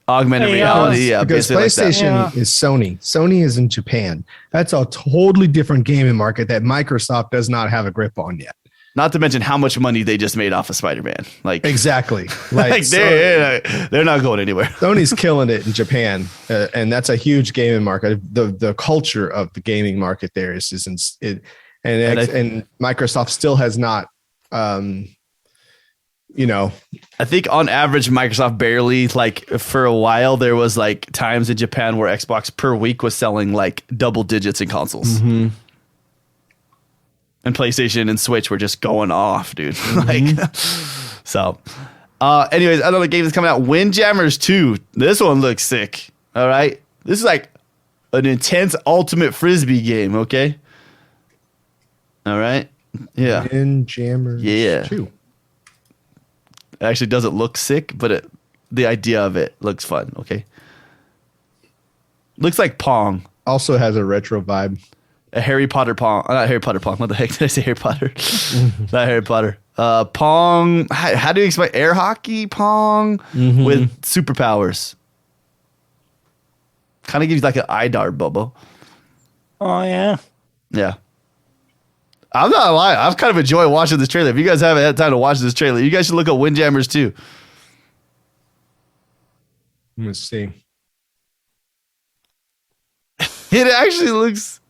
augmented reality, because PlayStation is Sony. Sony is in Japan. That's a totally different gaming market that Microsoft does not have a grip on yet. Not to mention how much money they just made off of Spider-Man. Like exactly, they're not going anywhere. Sony's killing it in Japan, and that's a huge gaming market. The culture of the gaming market there is and Microsoft still has not. I think on average, Microsoft barely, like for a while, there was like times in Japan where Xbox per week was selling like double digits in consoles. Mm-hmm. And PlayStation and Switch were just going off, dude. Anyways, another game that's coming out, Windjammers 2. This one looks sick. All right. This is like an intense ultimate frisbee game. Okay. All right. Yeah. Windjammers 2. It actually doesn't look sick, but the idea of it looks fun. Okay. Looks like Pong. Also has a retro vibe. A Harry Potter Pong. Not Harry Potter Pong. What the heck did I say? Harry Potter. Not Harry Potter. Pong. How do you explain air hockey Pong with superpowers? Kind of gives you like an eye dart, Bobo. Oh yeah. Yeah. I'm not lying. I've kind of enjoyed watching this trailer. If you guys haven't had time to watch this trailer, you guys should look up Windjammers too. Let's see. It actually looks.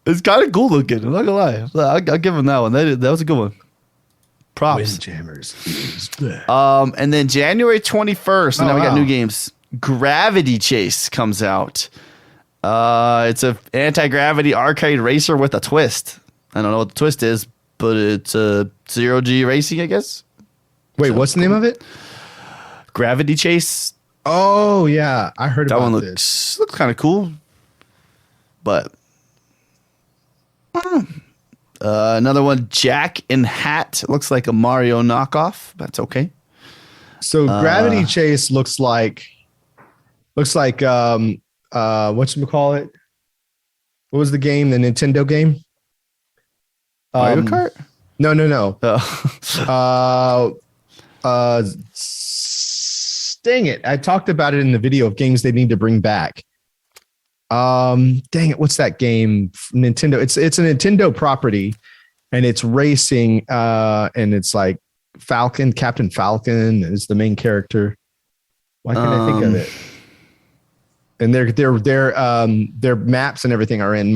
It's kind of cool looking. I'm not gonna lie. I'll give him that one. That was a good one. Props. Windjammers. And then January 21st, and now we got wow. new games. Gravity Chase comes out. It's a anti-gravity arcade racer with a twist. I don't know what the twist is, but it's a zero-G racing, I guess. Wait, what's the name of it? Gravity Chase. Oh yeah, I heard That about one this. looks kind of cool, but another one, Jack and Hat. Looks like a Mario knockoff. That's okay. So Gravity Chase looks like whatchamacallit? What was the game? The Nintendo game? Mario Kart. No. Dang it. I talked about it in the video of games they need to bring back. Dang it. What's that game? Nintendo. It's a Nintendo property and it's racing. And it's like Captain Falcon is the main character. Why can't I think of it? And their maps and everything are in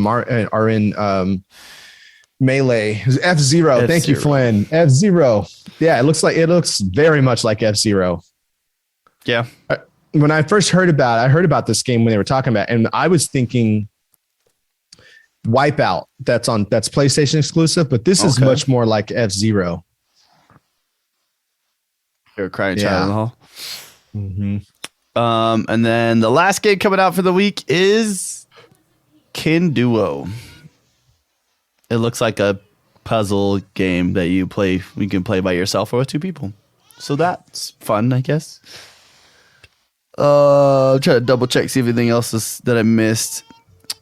Melee. F-Zero. Thank you, Flynn. F-Zero. Yeah, it looks very much like F-Zero. Yeah. When I first heard about this game when they were talking about it, and I was thinking Wipeout. That's PlayStation exclusive, but this is much more like F-Zero. You're crying child in the hall. Mm-hmm. And then the last game coming out for the week is Kin Duo. It looks like a puzzle game that you can play by yourself or with two people. So that's fun, I guess. Try to double check, see if anything else is that I missed.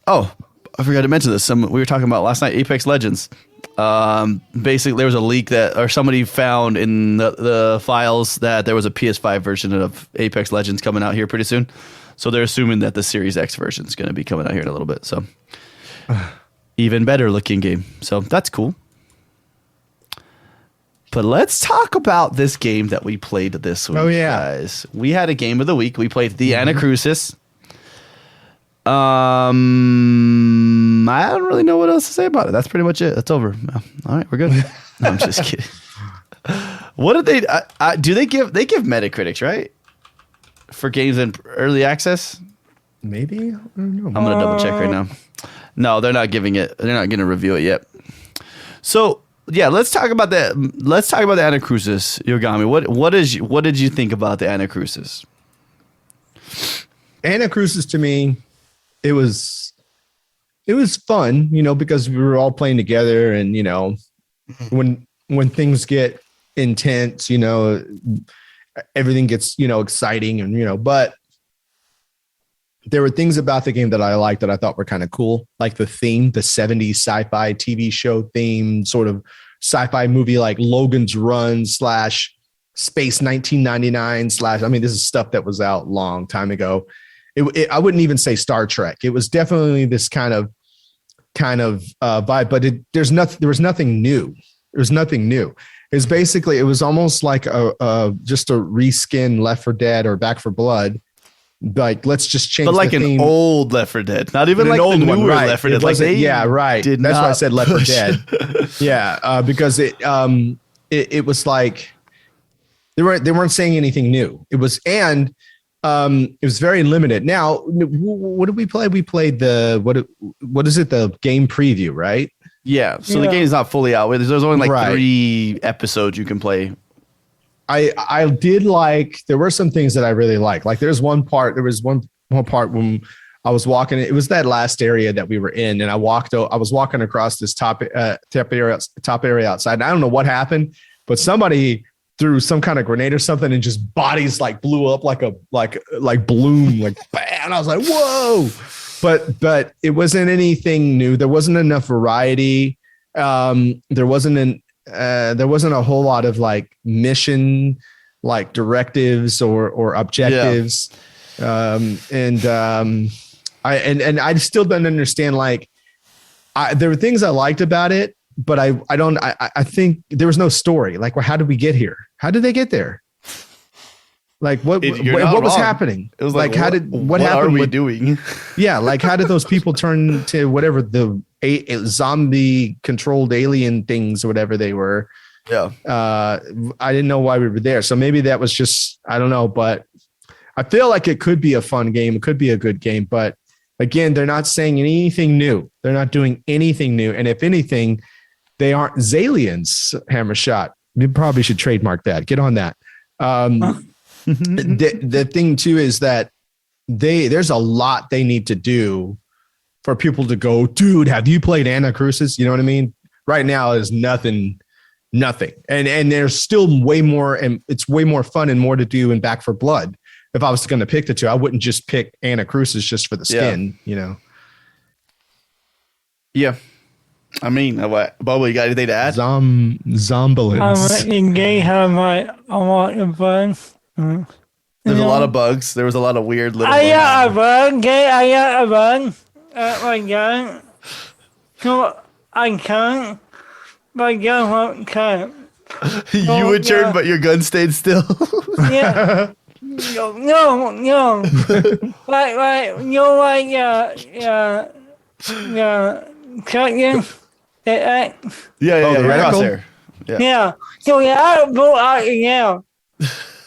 Oh, I forgot to mention this. We were talking about last night, Apex Legends. Basically, there was a leak or somebody found in the files that there was a PS5 version of Apex Legends coming out here pretty soon. So they're assuming that the Series X version is going to be coming out here in a little bit. So even better looking game. So that's cool. But let's talk about this game that we played this week, guys. We had a game of the week. We played The Anacrusis. I don't really know what else to say about it. That's pretty much it. That's over. All right, we're good. No, I'm just kidding. What did they do? They give Metacritics, right? For games in early access? Maybe? I don't know. I'm going to double check right now. No, they're not giving it. They're not going to review it yet. So, yeah, let's talk about that. Let's talk about the Anacrusis, Yogami. What did you think about the Anacrusis? Anacrusis to me, it was fun, because we were all playing together, and when things get intense, everything gets exciting, and but there were things about the game that I liked that I thought were kind of cool, like the theme, the 70s sci-fi TV show theme, sort of sci-fi movie like Logan's Run / Space 1999 / this is stuff that was out long time ago. I wouldn't even say Star Trek. It was definitely this kind of vibe, but there was nothing new. There was nothing new. It was almost like just a reskin Left 4 Dead or Back 4 Blood. Like, let's just change. But like an theme. Old Left 4 Dead, not even like the newer right. Left 4 Dead. Like right. That's why I said Left 4 Dead. Yeah, because it was like they weren't saying anything new. It was very limited. Now, what did we play? We played what is it? The game preview, right? Yeah. So the game is not fully out. There's only like 3 episodes you can play. I did like, there were some things that I really liked. Like there was one part when I was walking, it was that last area that we were in, and I was walking across this top area outside. And I don't know what happened, but somebody threw some kind of grenade or something, and just bodies like blew up like balloon, like bam. And I was like, whoa. but it wasn't anything new. There wasn't enough variety. There wasn't a whole lot of like mission, like directives or objectives. I still don't understand. Like, there were things I liked about it, but I think there was no story. Like, well, how did we get here? How did they get there? Like, what was happening? It was like what happened? What are we doing? Yeah, like how did those people turn to whatever the zombie controlled alien things or whatever they were? Yeah. I didn't know why we were there. So maybe that was just, I don't know, but I feel like it could be a fun game. It could be a good game, but again, they're not saying anything new. They're not doing anything new. And if anything, they aren't Zalians, Hammer Shot. You probably should trademark that. Get on that. The thing too is that there's a lot they need to do for people to go, dude, have you played Anna Crucis? You know what I mean? Right now is nothing. And there's still way more, and it's way more fun and more to do in Back 4 Blood. If I was going to pick the two, I wouldn't just pick Anna Crucis just for the skin, you know? Yeah. I mean, what, Bobo, you got anything to add? Zombalins. In gay have like a lot of bugs. There's a lot of bugs. There was a lot of weird little I got a bugs. bug. Gay, I got a bug. My gun. So I can't. My gun won't cut. You would turn, but your gun stayed still. Yeah. No. like, shotgun. Yeah, the right across reticle? there. Yeah. So I go out now.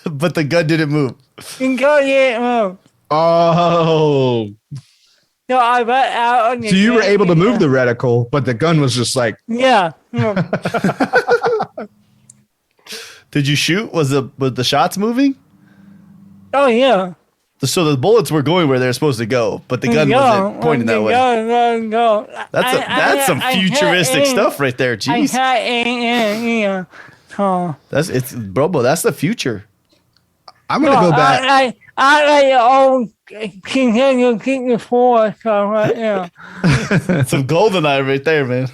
But the gun didn't move. You got it move. Oh. So I went out on the So you were gun. able to move the reticle, but the gun was just like, Yeah. Did you shoot? Was the shots moving? Oh yeah. So the bullets were going where they're supposed to go, but the gun wasn't pointing that way. Go. That's some futuristic stuff right there. Jeez. It's Bobo. That's the future. I'm going to go back. I continue to keep the force right now. Some GoldenEye right there, man.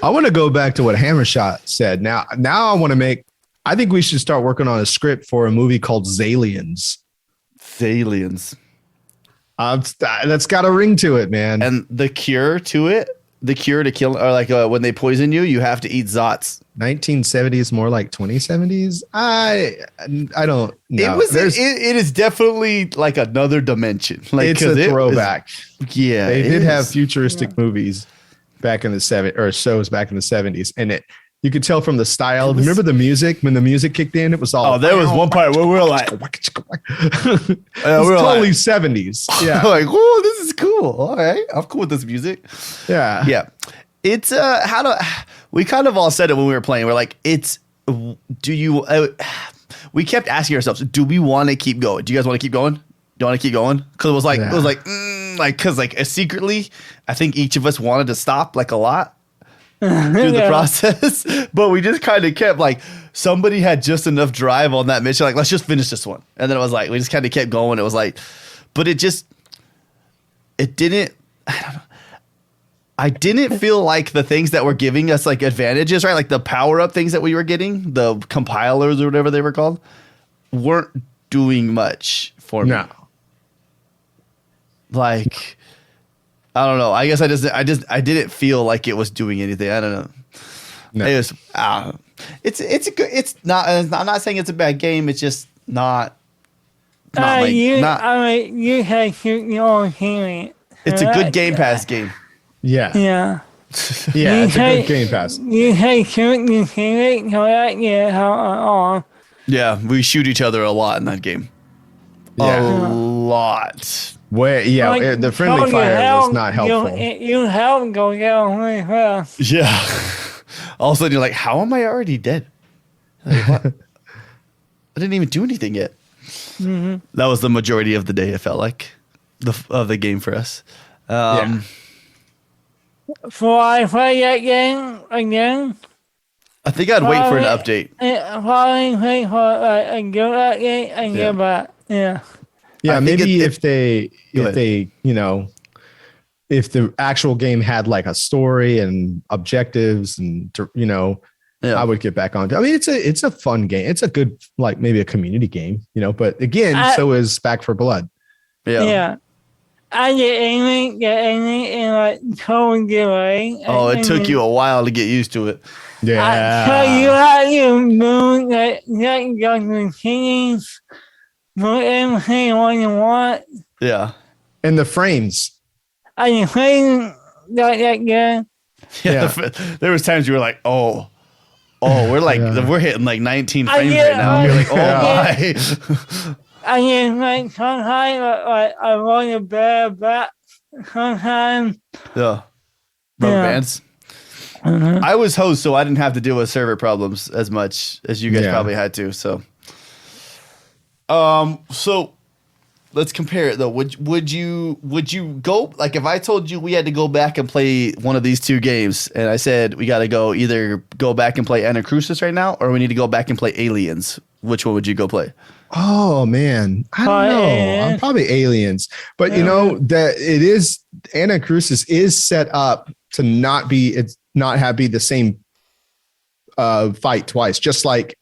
I want to go back to what Hammershot said. Now I want to I think we should start working on a script for a movie called Zalians. Aliens. That's got a ring to it, man. And the cure to kill, or like when they poison you, you have to eat Zots. 1970s, more like 2070s. I don't know. It is definitely like another dimension. Like, It's a throwback. They did have is. futuristic movies back in the 70s, or shows back in the 70s, and you could tell from the style. Remember the music? When the music kicked in, it was all. Oh, there was one part where we were like, it was totally 70s. Yeah. like, oh, this is cool. All right, I'm cool with this music. Yeah. Yeah. It's we kind of all said it when we were playing. We're like, we kept asking ourselves, do we want to keep going? Do you guys want to keep going? Do you want to keep going? Because it was like, secretly, I think each of us wanted to stop like a lot through the process, but we just kind of kept like, somebody had just enough drive on that mission. Like, let's just finish this one. And then it was like, we just kind of kept going. It was like, but it didn't, I don't know. I didn't feel like the things that were giving us like advantages, right? Like the power up things that we were getting, the compilers or whatever they were called, weren't doing much for me. No. Like, I don't know. I guess I didn't feel like it was doing anything. I don't know. No. It was, it's a good, I'm not saying it's a bad game. It's just not You have your own healing. it's a good Game Pass game. Yeah. Yeah. Yeah. It's a good Game Pass. You have certain healing, so that off. Yeah, we shoot each other a lot in that game. Yeah. A lot. The friendly fire was not helpful. You help go down really fast. Yeah. All of a sudden you're like, how am I already dead? Like, what? I didn't even do anything yet. Mm-hmm. That was the majority of the day, it felt like, of the game for us. So I play that game again. I think I'd wait for an update. Probably wait for a good update and get back. Yeah. Yeah, I think maybe if they if the actual game had like a story and objectives and I would get back on. I mean, it's a fun game. It's a good, like maybe a community game, but again, so is Back for Blood. Yeah. I didn't get any in like cold delay. Oh, it took you a while to get used to it. Yeah. So you have to move like your routines, move everything what you want. Yeah. And the frames. Are you playing that good? Yeah. There was times you were like, oh, we're like, we're hitting like 19 frames right now. And you're like, my. I mean, like sometimes like I want to bear back. Sometimes. Yeah. Rubber bands. Mm-hmm. I was host, so I didn't have to deal with server problems as much as you guys probably had to. So, so let's compare it though. Would you go, like if I told you we had to go back and play one of these two games, and I said we got to either go back and play Anacrusis right now, or we need to go back and play Aliens? Which one would you go play? Oh man, I don't know. I'm probably Aliens, but that it is Anacrusis is set up to not be the same fight twice, just like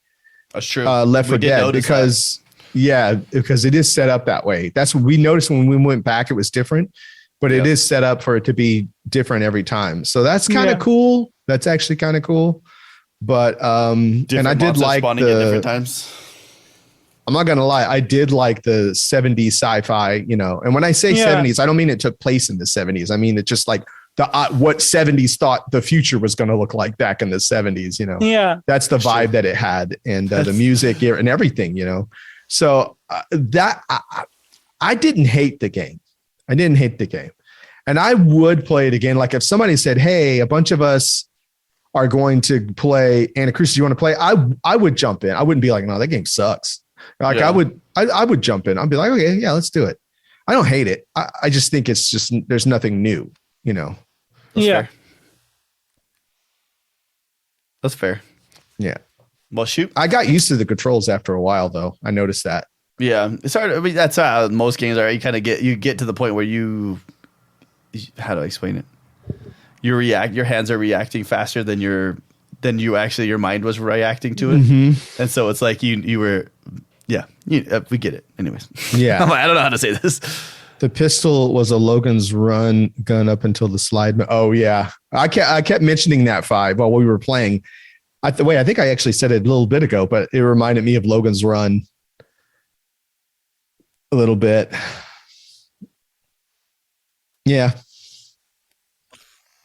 that's true. Left 4 Dead because it is set up that way. That's what we noticed when we went back. It was different, but it is set up for it to be different every time. So that's kind of cool. That's actually kind of cool. But and I did like spawning at different times. I'm not gonna lie, I did like the 70s sci-fi, and when I say 70s, I don't mean it took place in the 70s. I mean it's just like what 70s thought the future was going to look like back in the 70s. That's the vibe that it had, and the music and everything. So that I didn't hate the game. And I would play it again. Like if somebody said, "Hey, a bunch of us are going to play Anacrusis, you want to play?" I would jump in. I wouldn't be like, "No, that game sucks." Like I would jump in. I'd be like, "Okay, yeah, let's do it." I don't hate it. I just think it's just there's nothing new. That's fair. That's fair. Yeah. Well, shoot. I got used to the controls after a while, though. I noticed that. Yeah, it's hard. I mean, that's how most games are. You kind of get to the point where how do I explain it? Your hands are reacting faster than your mind was reacting to it, and so it's like you were. Yeah, we get it. Anyways. Yeah. I don't know how to say this. The pistol was a Logan's Run gun up until the slide. Oh yeah, I kept mentioning that 5 while we were playing. I think I actually said it a little bit ago, but it reminded me of Logan's Run a little bit. Yeah,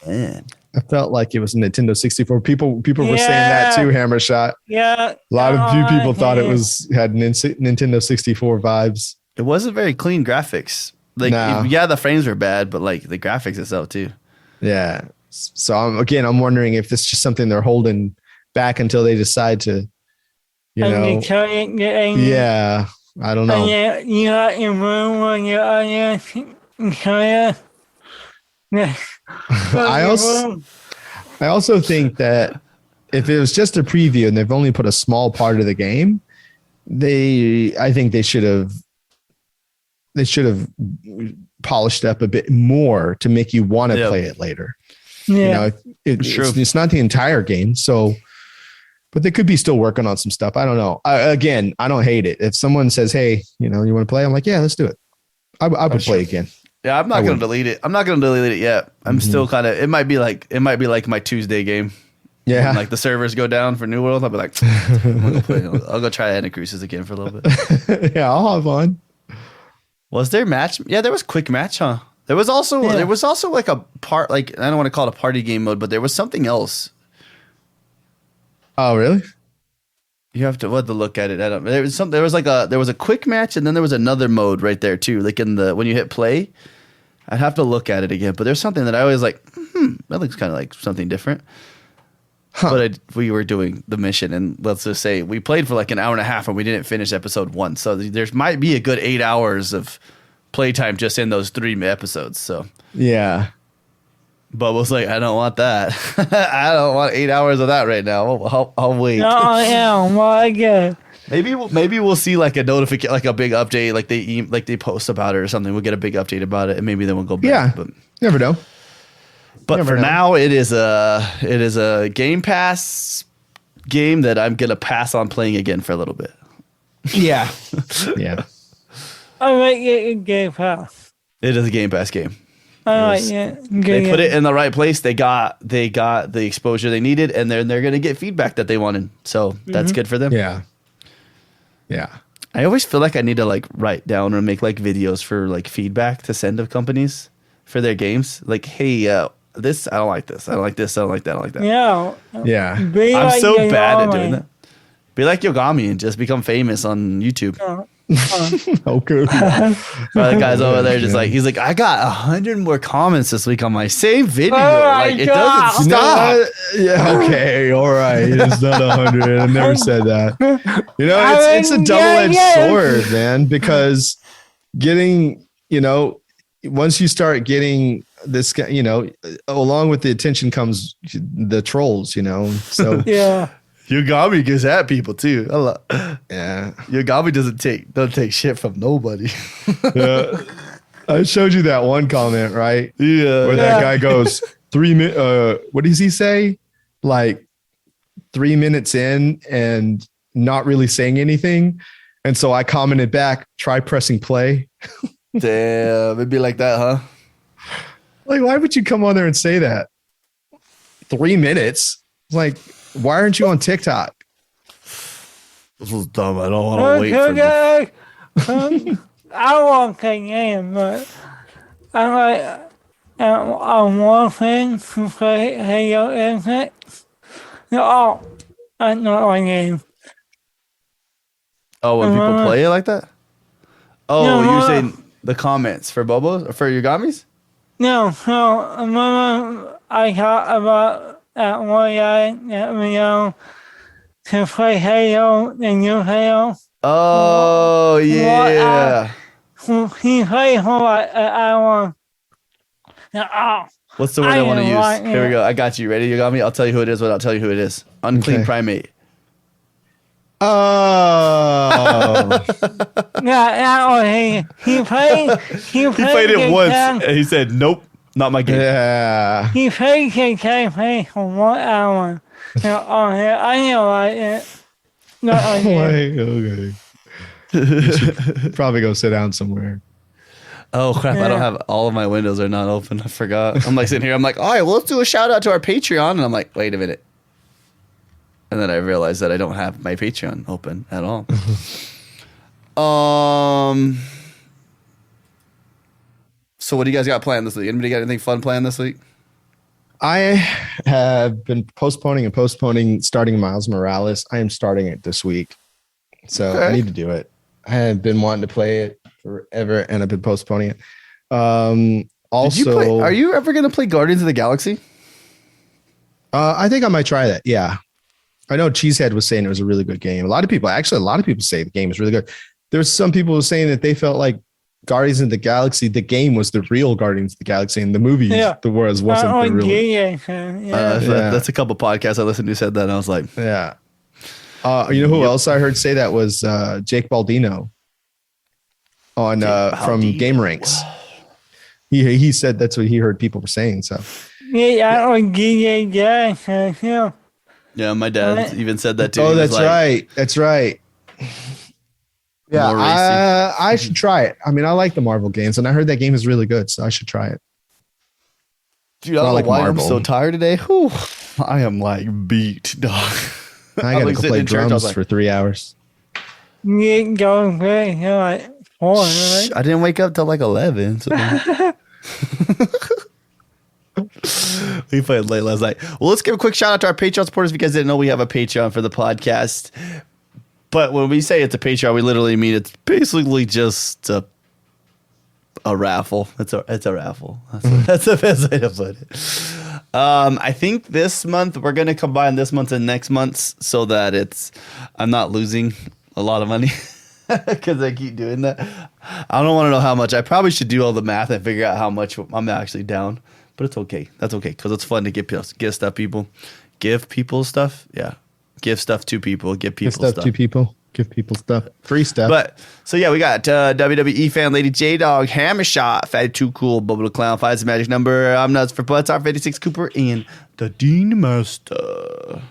man, I felt like it was Nintendo 64. People were saying that too. Hammer Shot. Yeah, a lot of few people thought it had Nintendo 64 vibes. It wasn't very clean graphics. Like, the frames were bad, but like the graphics itself too. Yeah. So I'm wondering if this is just something they're holding back until they decide to, Yeah. I don't know. You got your room when you're on your I also think that if it was just a preview and they've only put a small part of the game, I think they should have polished up a bit more to make you want to play it later. Yeah. It's not the entire game. So, but they could be still working on some stuff. I don't know. I don't hate it. If someone says, "Hey, you want to play?" I'm like, "Yeah, let's do it." I would play again. Yeah, I'm not going to delete it. I'm not going to delete it yet. I'm still kind of. It might be like my Tuesday game. Yeah, when, like the servers go down for New World, I'll be like, I'll go try Anacrusis again for a little bit. Yeah, I'll have fun. Was there match? Yeah, there was quick match, huh? There was also like a part, like I don't want to call it a party game mode, but there was something else. Oh, really? You have to look at it. There was a quick match, and then there was another mode right there too. Like when you hit play, I'd have to look at it again. But there's something that I always like. That looks kind of like something different. Huh. But we were doing the mission, and let's just say we played for like an hour and a half, and we didn't finish episode 1. So there might be a good 8 hours of playtime just in those 3 episodes. So yeah. Bubba's like, I don't want that. I don't want 8 hours of that right now. I'll wait. Oh yeah, my God. Maybe we'll see like a notification, like a big update, like they post about it or something. We'll get a big update about it, and maybe then we'll go back. Yeah, but Never know. But Never for know. now, it is a Game Pass game that I'm gonna pass on playing again for a little bit. Yeah. Yeah. I like it in Game Pass. It is a Game Pass game. I like Yes. it. They put it in the right place. They got the exposure they needed, and they're gonna get feedback that they wanted. So that's good for them. Yeah. Yeah. I always feel like I need to like write down or make like videos for like feedback to send to companies for their games. Like, hey, this I don't like this. I don't like this. I don't like that. I don't like that. Yeah. Yeah. Be I'm like so bad at Yogomi. doing that. Be like Yogomi and just become famous on YouTube. Okay. The guy's over there just like, he's like, I got 100 more comments this week on my same video. my Like, it God. doesn't stop. Yeah. Okay. All right. It's not 100. I never said that. You know, it's a double-edged sword, man, because getting, once you start getting this, along with the attention comes the trolls, so Yeah. Yogomi gets at people too. yeah. Yogomi doesn't take shit from nobody. Yeah. I showed you that one comment, right? Yeah. Where that guy goes 3 minutes. What does he say? Like 3 minutes in and not really saying anything. And so I commented back, try pressing play. Damn, it'd be like that, huh? Like, why would you come on there and say that? 3 minutes? Like, why aren't you on TikTok? This was dumb. I don't want to wait for this. I want the game, but I like one thing to play Halo Infinite. No, that's not my game. Oh, when people play it like that? Oh, No, you're saying the comments for Bobo or for Yogomis? No, so remember I talked about that one guy that we know to play Halo, the new Halo. Oh, yeah. He played for like an hour. Oh, What's the word I want to use? Here we go. I got you. Ready? You got me? I'll tell you who it is without telling you who it is. Unclean Okay. primate. Oh. that was he played. He Played it once guitar. and he said, nope, not my game. Yeah. He played guitar for 1 hour. I know like it. Not like it. Okay. You should probably go sit down somewhere. Oh, crap. I don't have all of my windows are not open. I forgot. I'm like sitting here. I'm like, all right, well, let's do a shout out to our Patreon. And I'm like, wait a minute. And then I realized that I don't have my Patreon open at all. So what do you guys got planned this week? Anybody got anything fun planned this week? I have been postponing starting Miles Morales. I am starting it this week. So Okay. I need to do it. I have been wanting to play it forever and I've been postponing it. Also, Are you ever going to play Guardians of the Galaxy? I think I might try that. Yeah. I know Cheesehead was saying it was a really good game. A lot of people say the game is really good. There's some people who were saying that they felt like Guardians of the Galaxy, the game was the real Guardians of the Galaxy, and the movie wasn't the real. That's a couple podcasts I listened to said that, and I was like, Yeah. You know who else I heard say that was Jake Baldino on from Game Ranks. He said that's what he heard people were saying. So Yeah, yeah, my dad even said that too. oh, He was that's like, right. That's right. Yeah, More racing. I should try it. I mean, I like the Marvel games, and I heard that game is really good, so I should try it. Dude, I don't know why I'm so tired today. Whew, I am like beat, dog. I got to go play drums for 3 hours. you go play like 4, right? I didn't wake up till like 11. So. We played late last night. Well, let's give a quick shout out to our Patreon supporters. If you guys didn't know, we have a Patreon for the podcast. But when we say it's a Patreon, we literally mean it's basically just a raffle. It's a raffle. That's the best way to put it. I think this month we're gonna combine this month and next month's so that I'm not losing a lot of money because I keep doing that. I don't want to know how much. I probably should do all the math and figure out how much I'm actually down. But it's okay. That's okay because it's fun to give stuff people. Give people stuff. Yeah. Give stuff to people. Give people stuff to people. Give people stuff, free stuff. But so yeah, we got WWE fan Lady J Dog, Hammer Shot, Fatty Too Cool, BoboDaClown, Fights the Magic Number, I'm Nuts for Butts, R56 Cooper, and the Dean Master.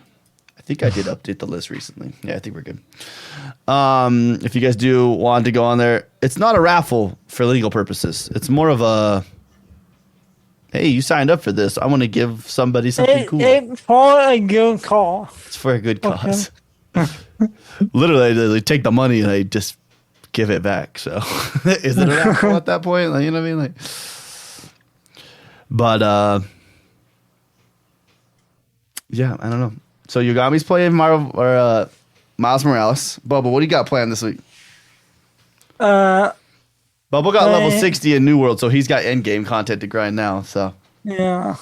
I think I did update the list recently. Yeah, I think we're good. If you guys do want to go on there, it's not a raffle for legal purposes. It's more of a, hey, you signed up for this. I want to give somebody something cool. It's for a good cause. It's for a good cause. Literally, they take the money and they just give it back. So, is it an raffle at that point? Like, you know what I mean? Like, but yeah, I don't know. So Yogomi's playing Miles Morales. Bubba, what do you got planned this week? Uh, Bubba got level 60 in New World, so he's got end game content to grind now. So yeah.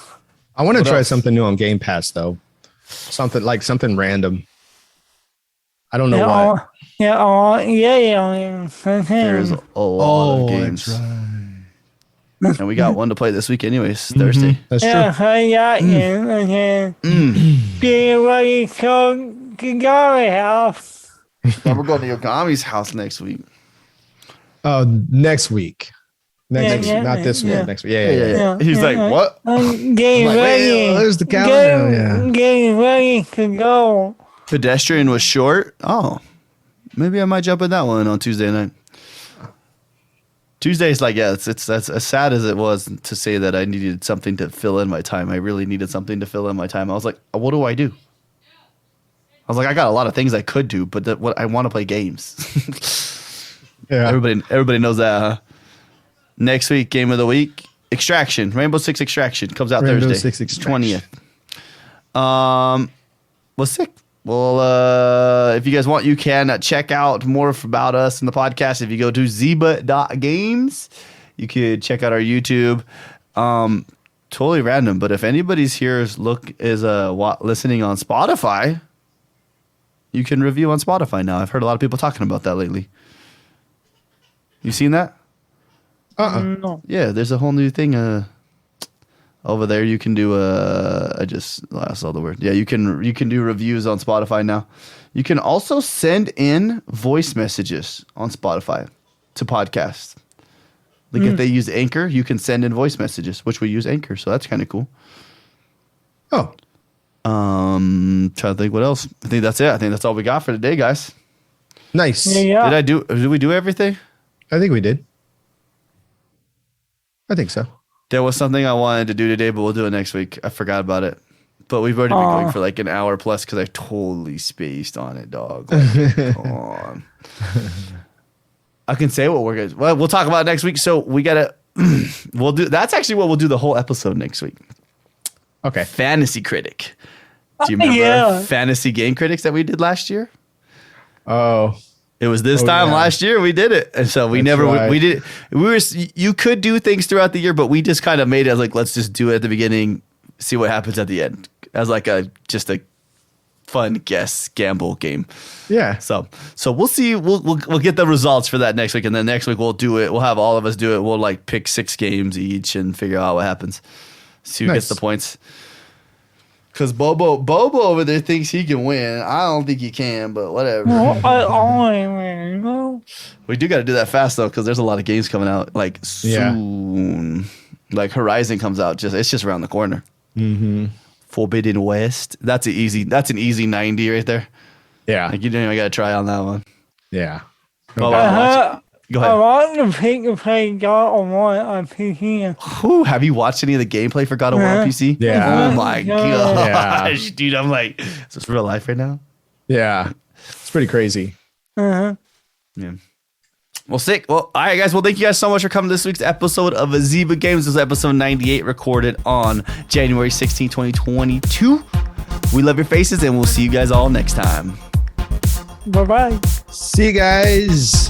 I want to try else? something new on Game Pass though. Something random. I don't know what. there's a lot of games. That's right. And we got one to play this week anyways, Thursday. That's true. Get ready to go to house. But we're going to Yogomi's house next week. Next week. Next week. Not this week. Next week. Yeah. He's like, what? Get ready. There's the calendar. Get ready to go. Pedestrian was short. Oh, maybe I might jump in that one on Tuesday night. Tuesday's like, yeah, it's that's as sad as it was to say that I needed something to fill in my time. I really needed something to fill in my time. I was like, what do I do? I was like, I got a lot of things I could do, but what I want to play games. Yeah. Everybody knows that. Huh? Next week, game of the week, Extraction, Rainbow Six Extraction comes out Rainbow Thursday, Six Extraction. 20th. Well, sick. Well, if you guys want, you can check out more about us in the podcast. If you go to Zyba.games, you could check out our YouTube. Totally random, but if anybody's here listening on Spotify, you can review on Spotify now. I've heard a lot of people talking about that lately. You seen that? No. Yeah, there's a whole new thing over there. You can do I saw the word. Yeah, you can do reviews on Spotify now. You can also send in voice messages on Spotify to podcasts. Like if they use Anchor, you can send in voice messages, which we use Anchor, so that's kind of cool. Oh. Trying to think what else. I think that's it. I think that's all we got for today, guys. Nice. Yeah. Did we do everything? I think we did. I think so. There was something I wanted to do today, but we'll do it next week. I forgot about it. But we've already been going for like an hour plus because I totally spaced on it, dog. Like, come on. I can say what we're going to. Well, we'll talk about it next week. So we got to. That's actually what we'll do the whole episode next week. Okay. Fantasy Critic. Do you remember Fantasy Game Critics that we did last year? Oh. It was this time last year we did it, and so we did. You could do things throughout the year, but we just kind of made it as like, let's just do it at the beginning, see what happens at the end, as like just a fun guess gamble game. Yeah. So we'll see. We'll get the results for that next week, and then next week we'll do it. We'll have all of us do it. We'll like pick 6 games each and figure out what happens. See who gets the points. Because Bobo over there thinks he can win. I don't think he can, but whatever. We do got to do that fast, though, because there's a lot of games coming out, like, soon. Like, Horizon comes out. It's just around the corner. Mm-hmm. Forbidden West. That's an easy 90 right there. Yeah. Like, you don't even got to try on that one. Yeah. Go ahead. I want to pick and play God of War on PC. Have you watched any of the gameplay for God of War on PC? Yeah. Oh my gosh, dude! I'm like, is this real life right now? Yeah, it's pretty crazy. Uh-huh. Yeah. Well, sick. Well, all right, guys. Well, thank you guys so much for coming to this week's episode of Zyba Games. This is episode 98, recorded on January 16, 2022. We love your faces, and we'll see you guys all next time. Bye-bye. See you guys.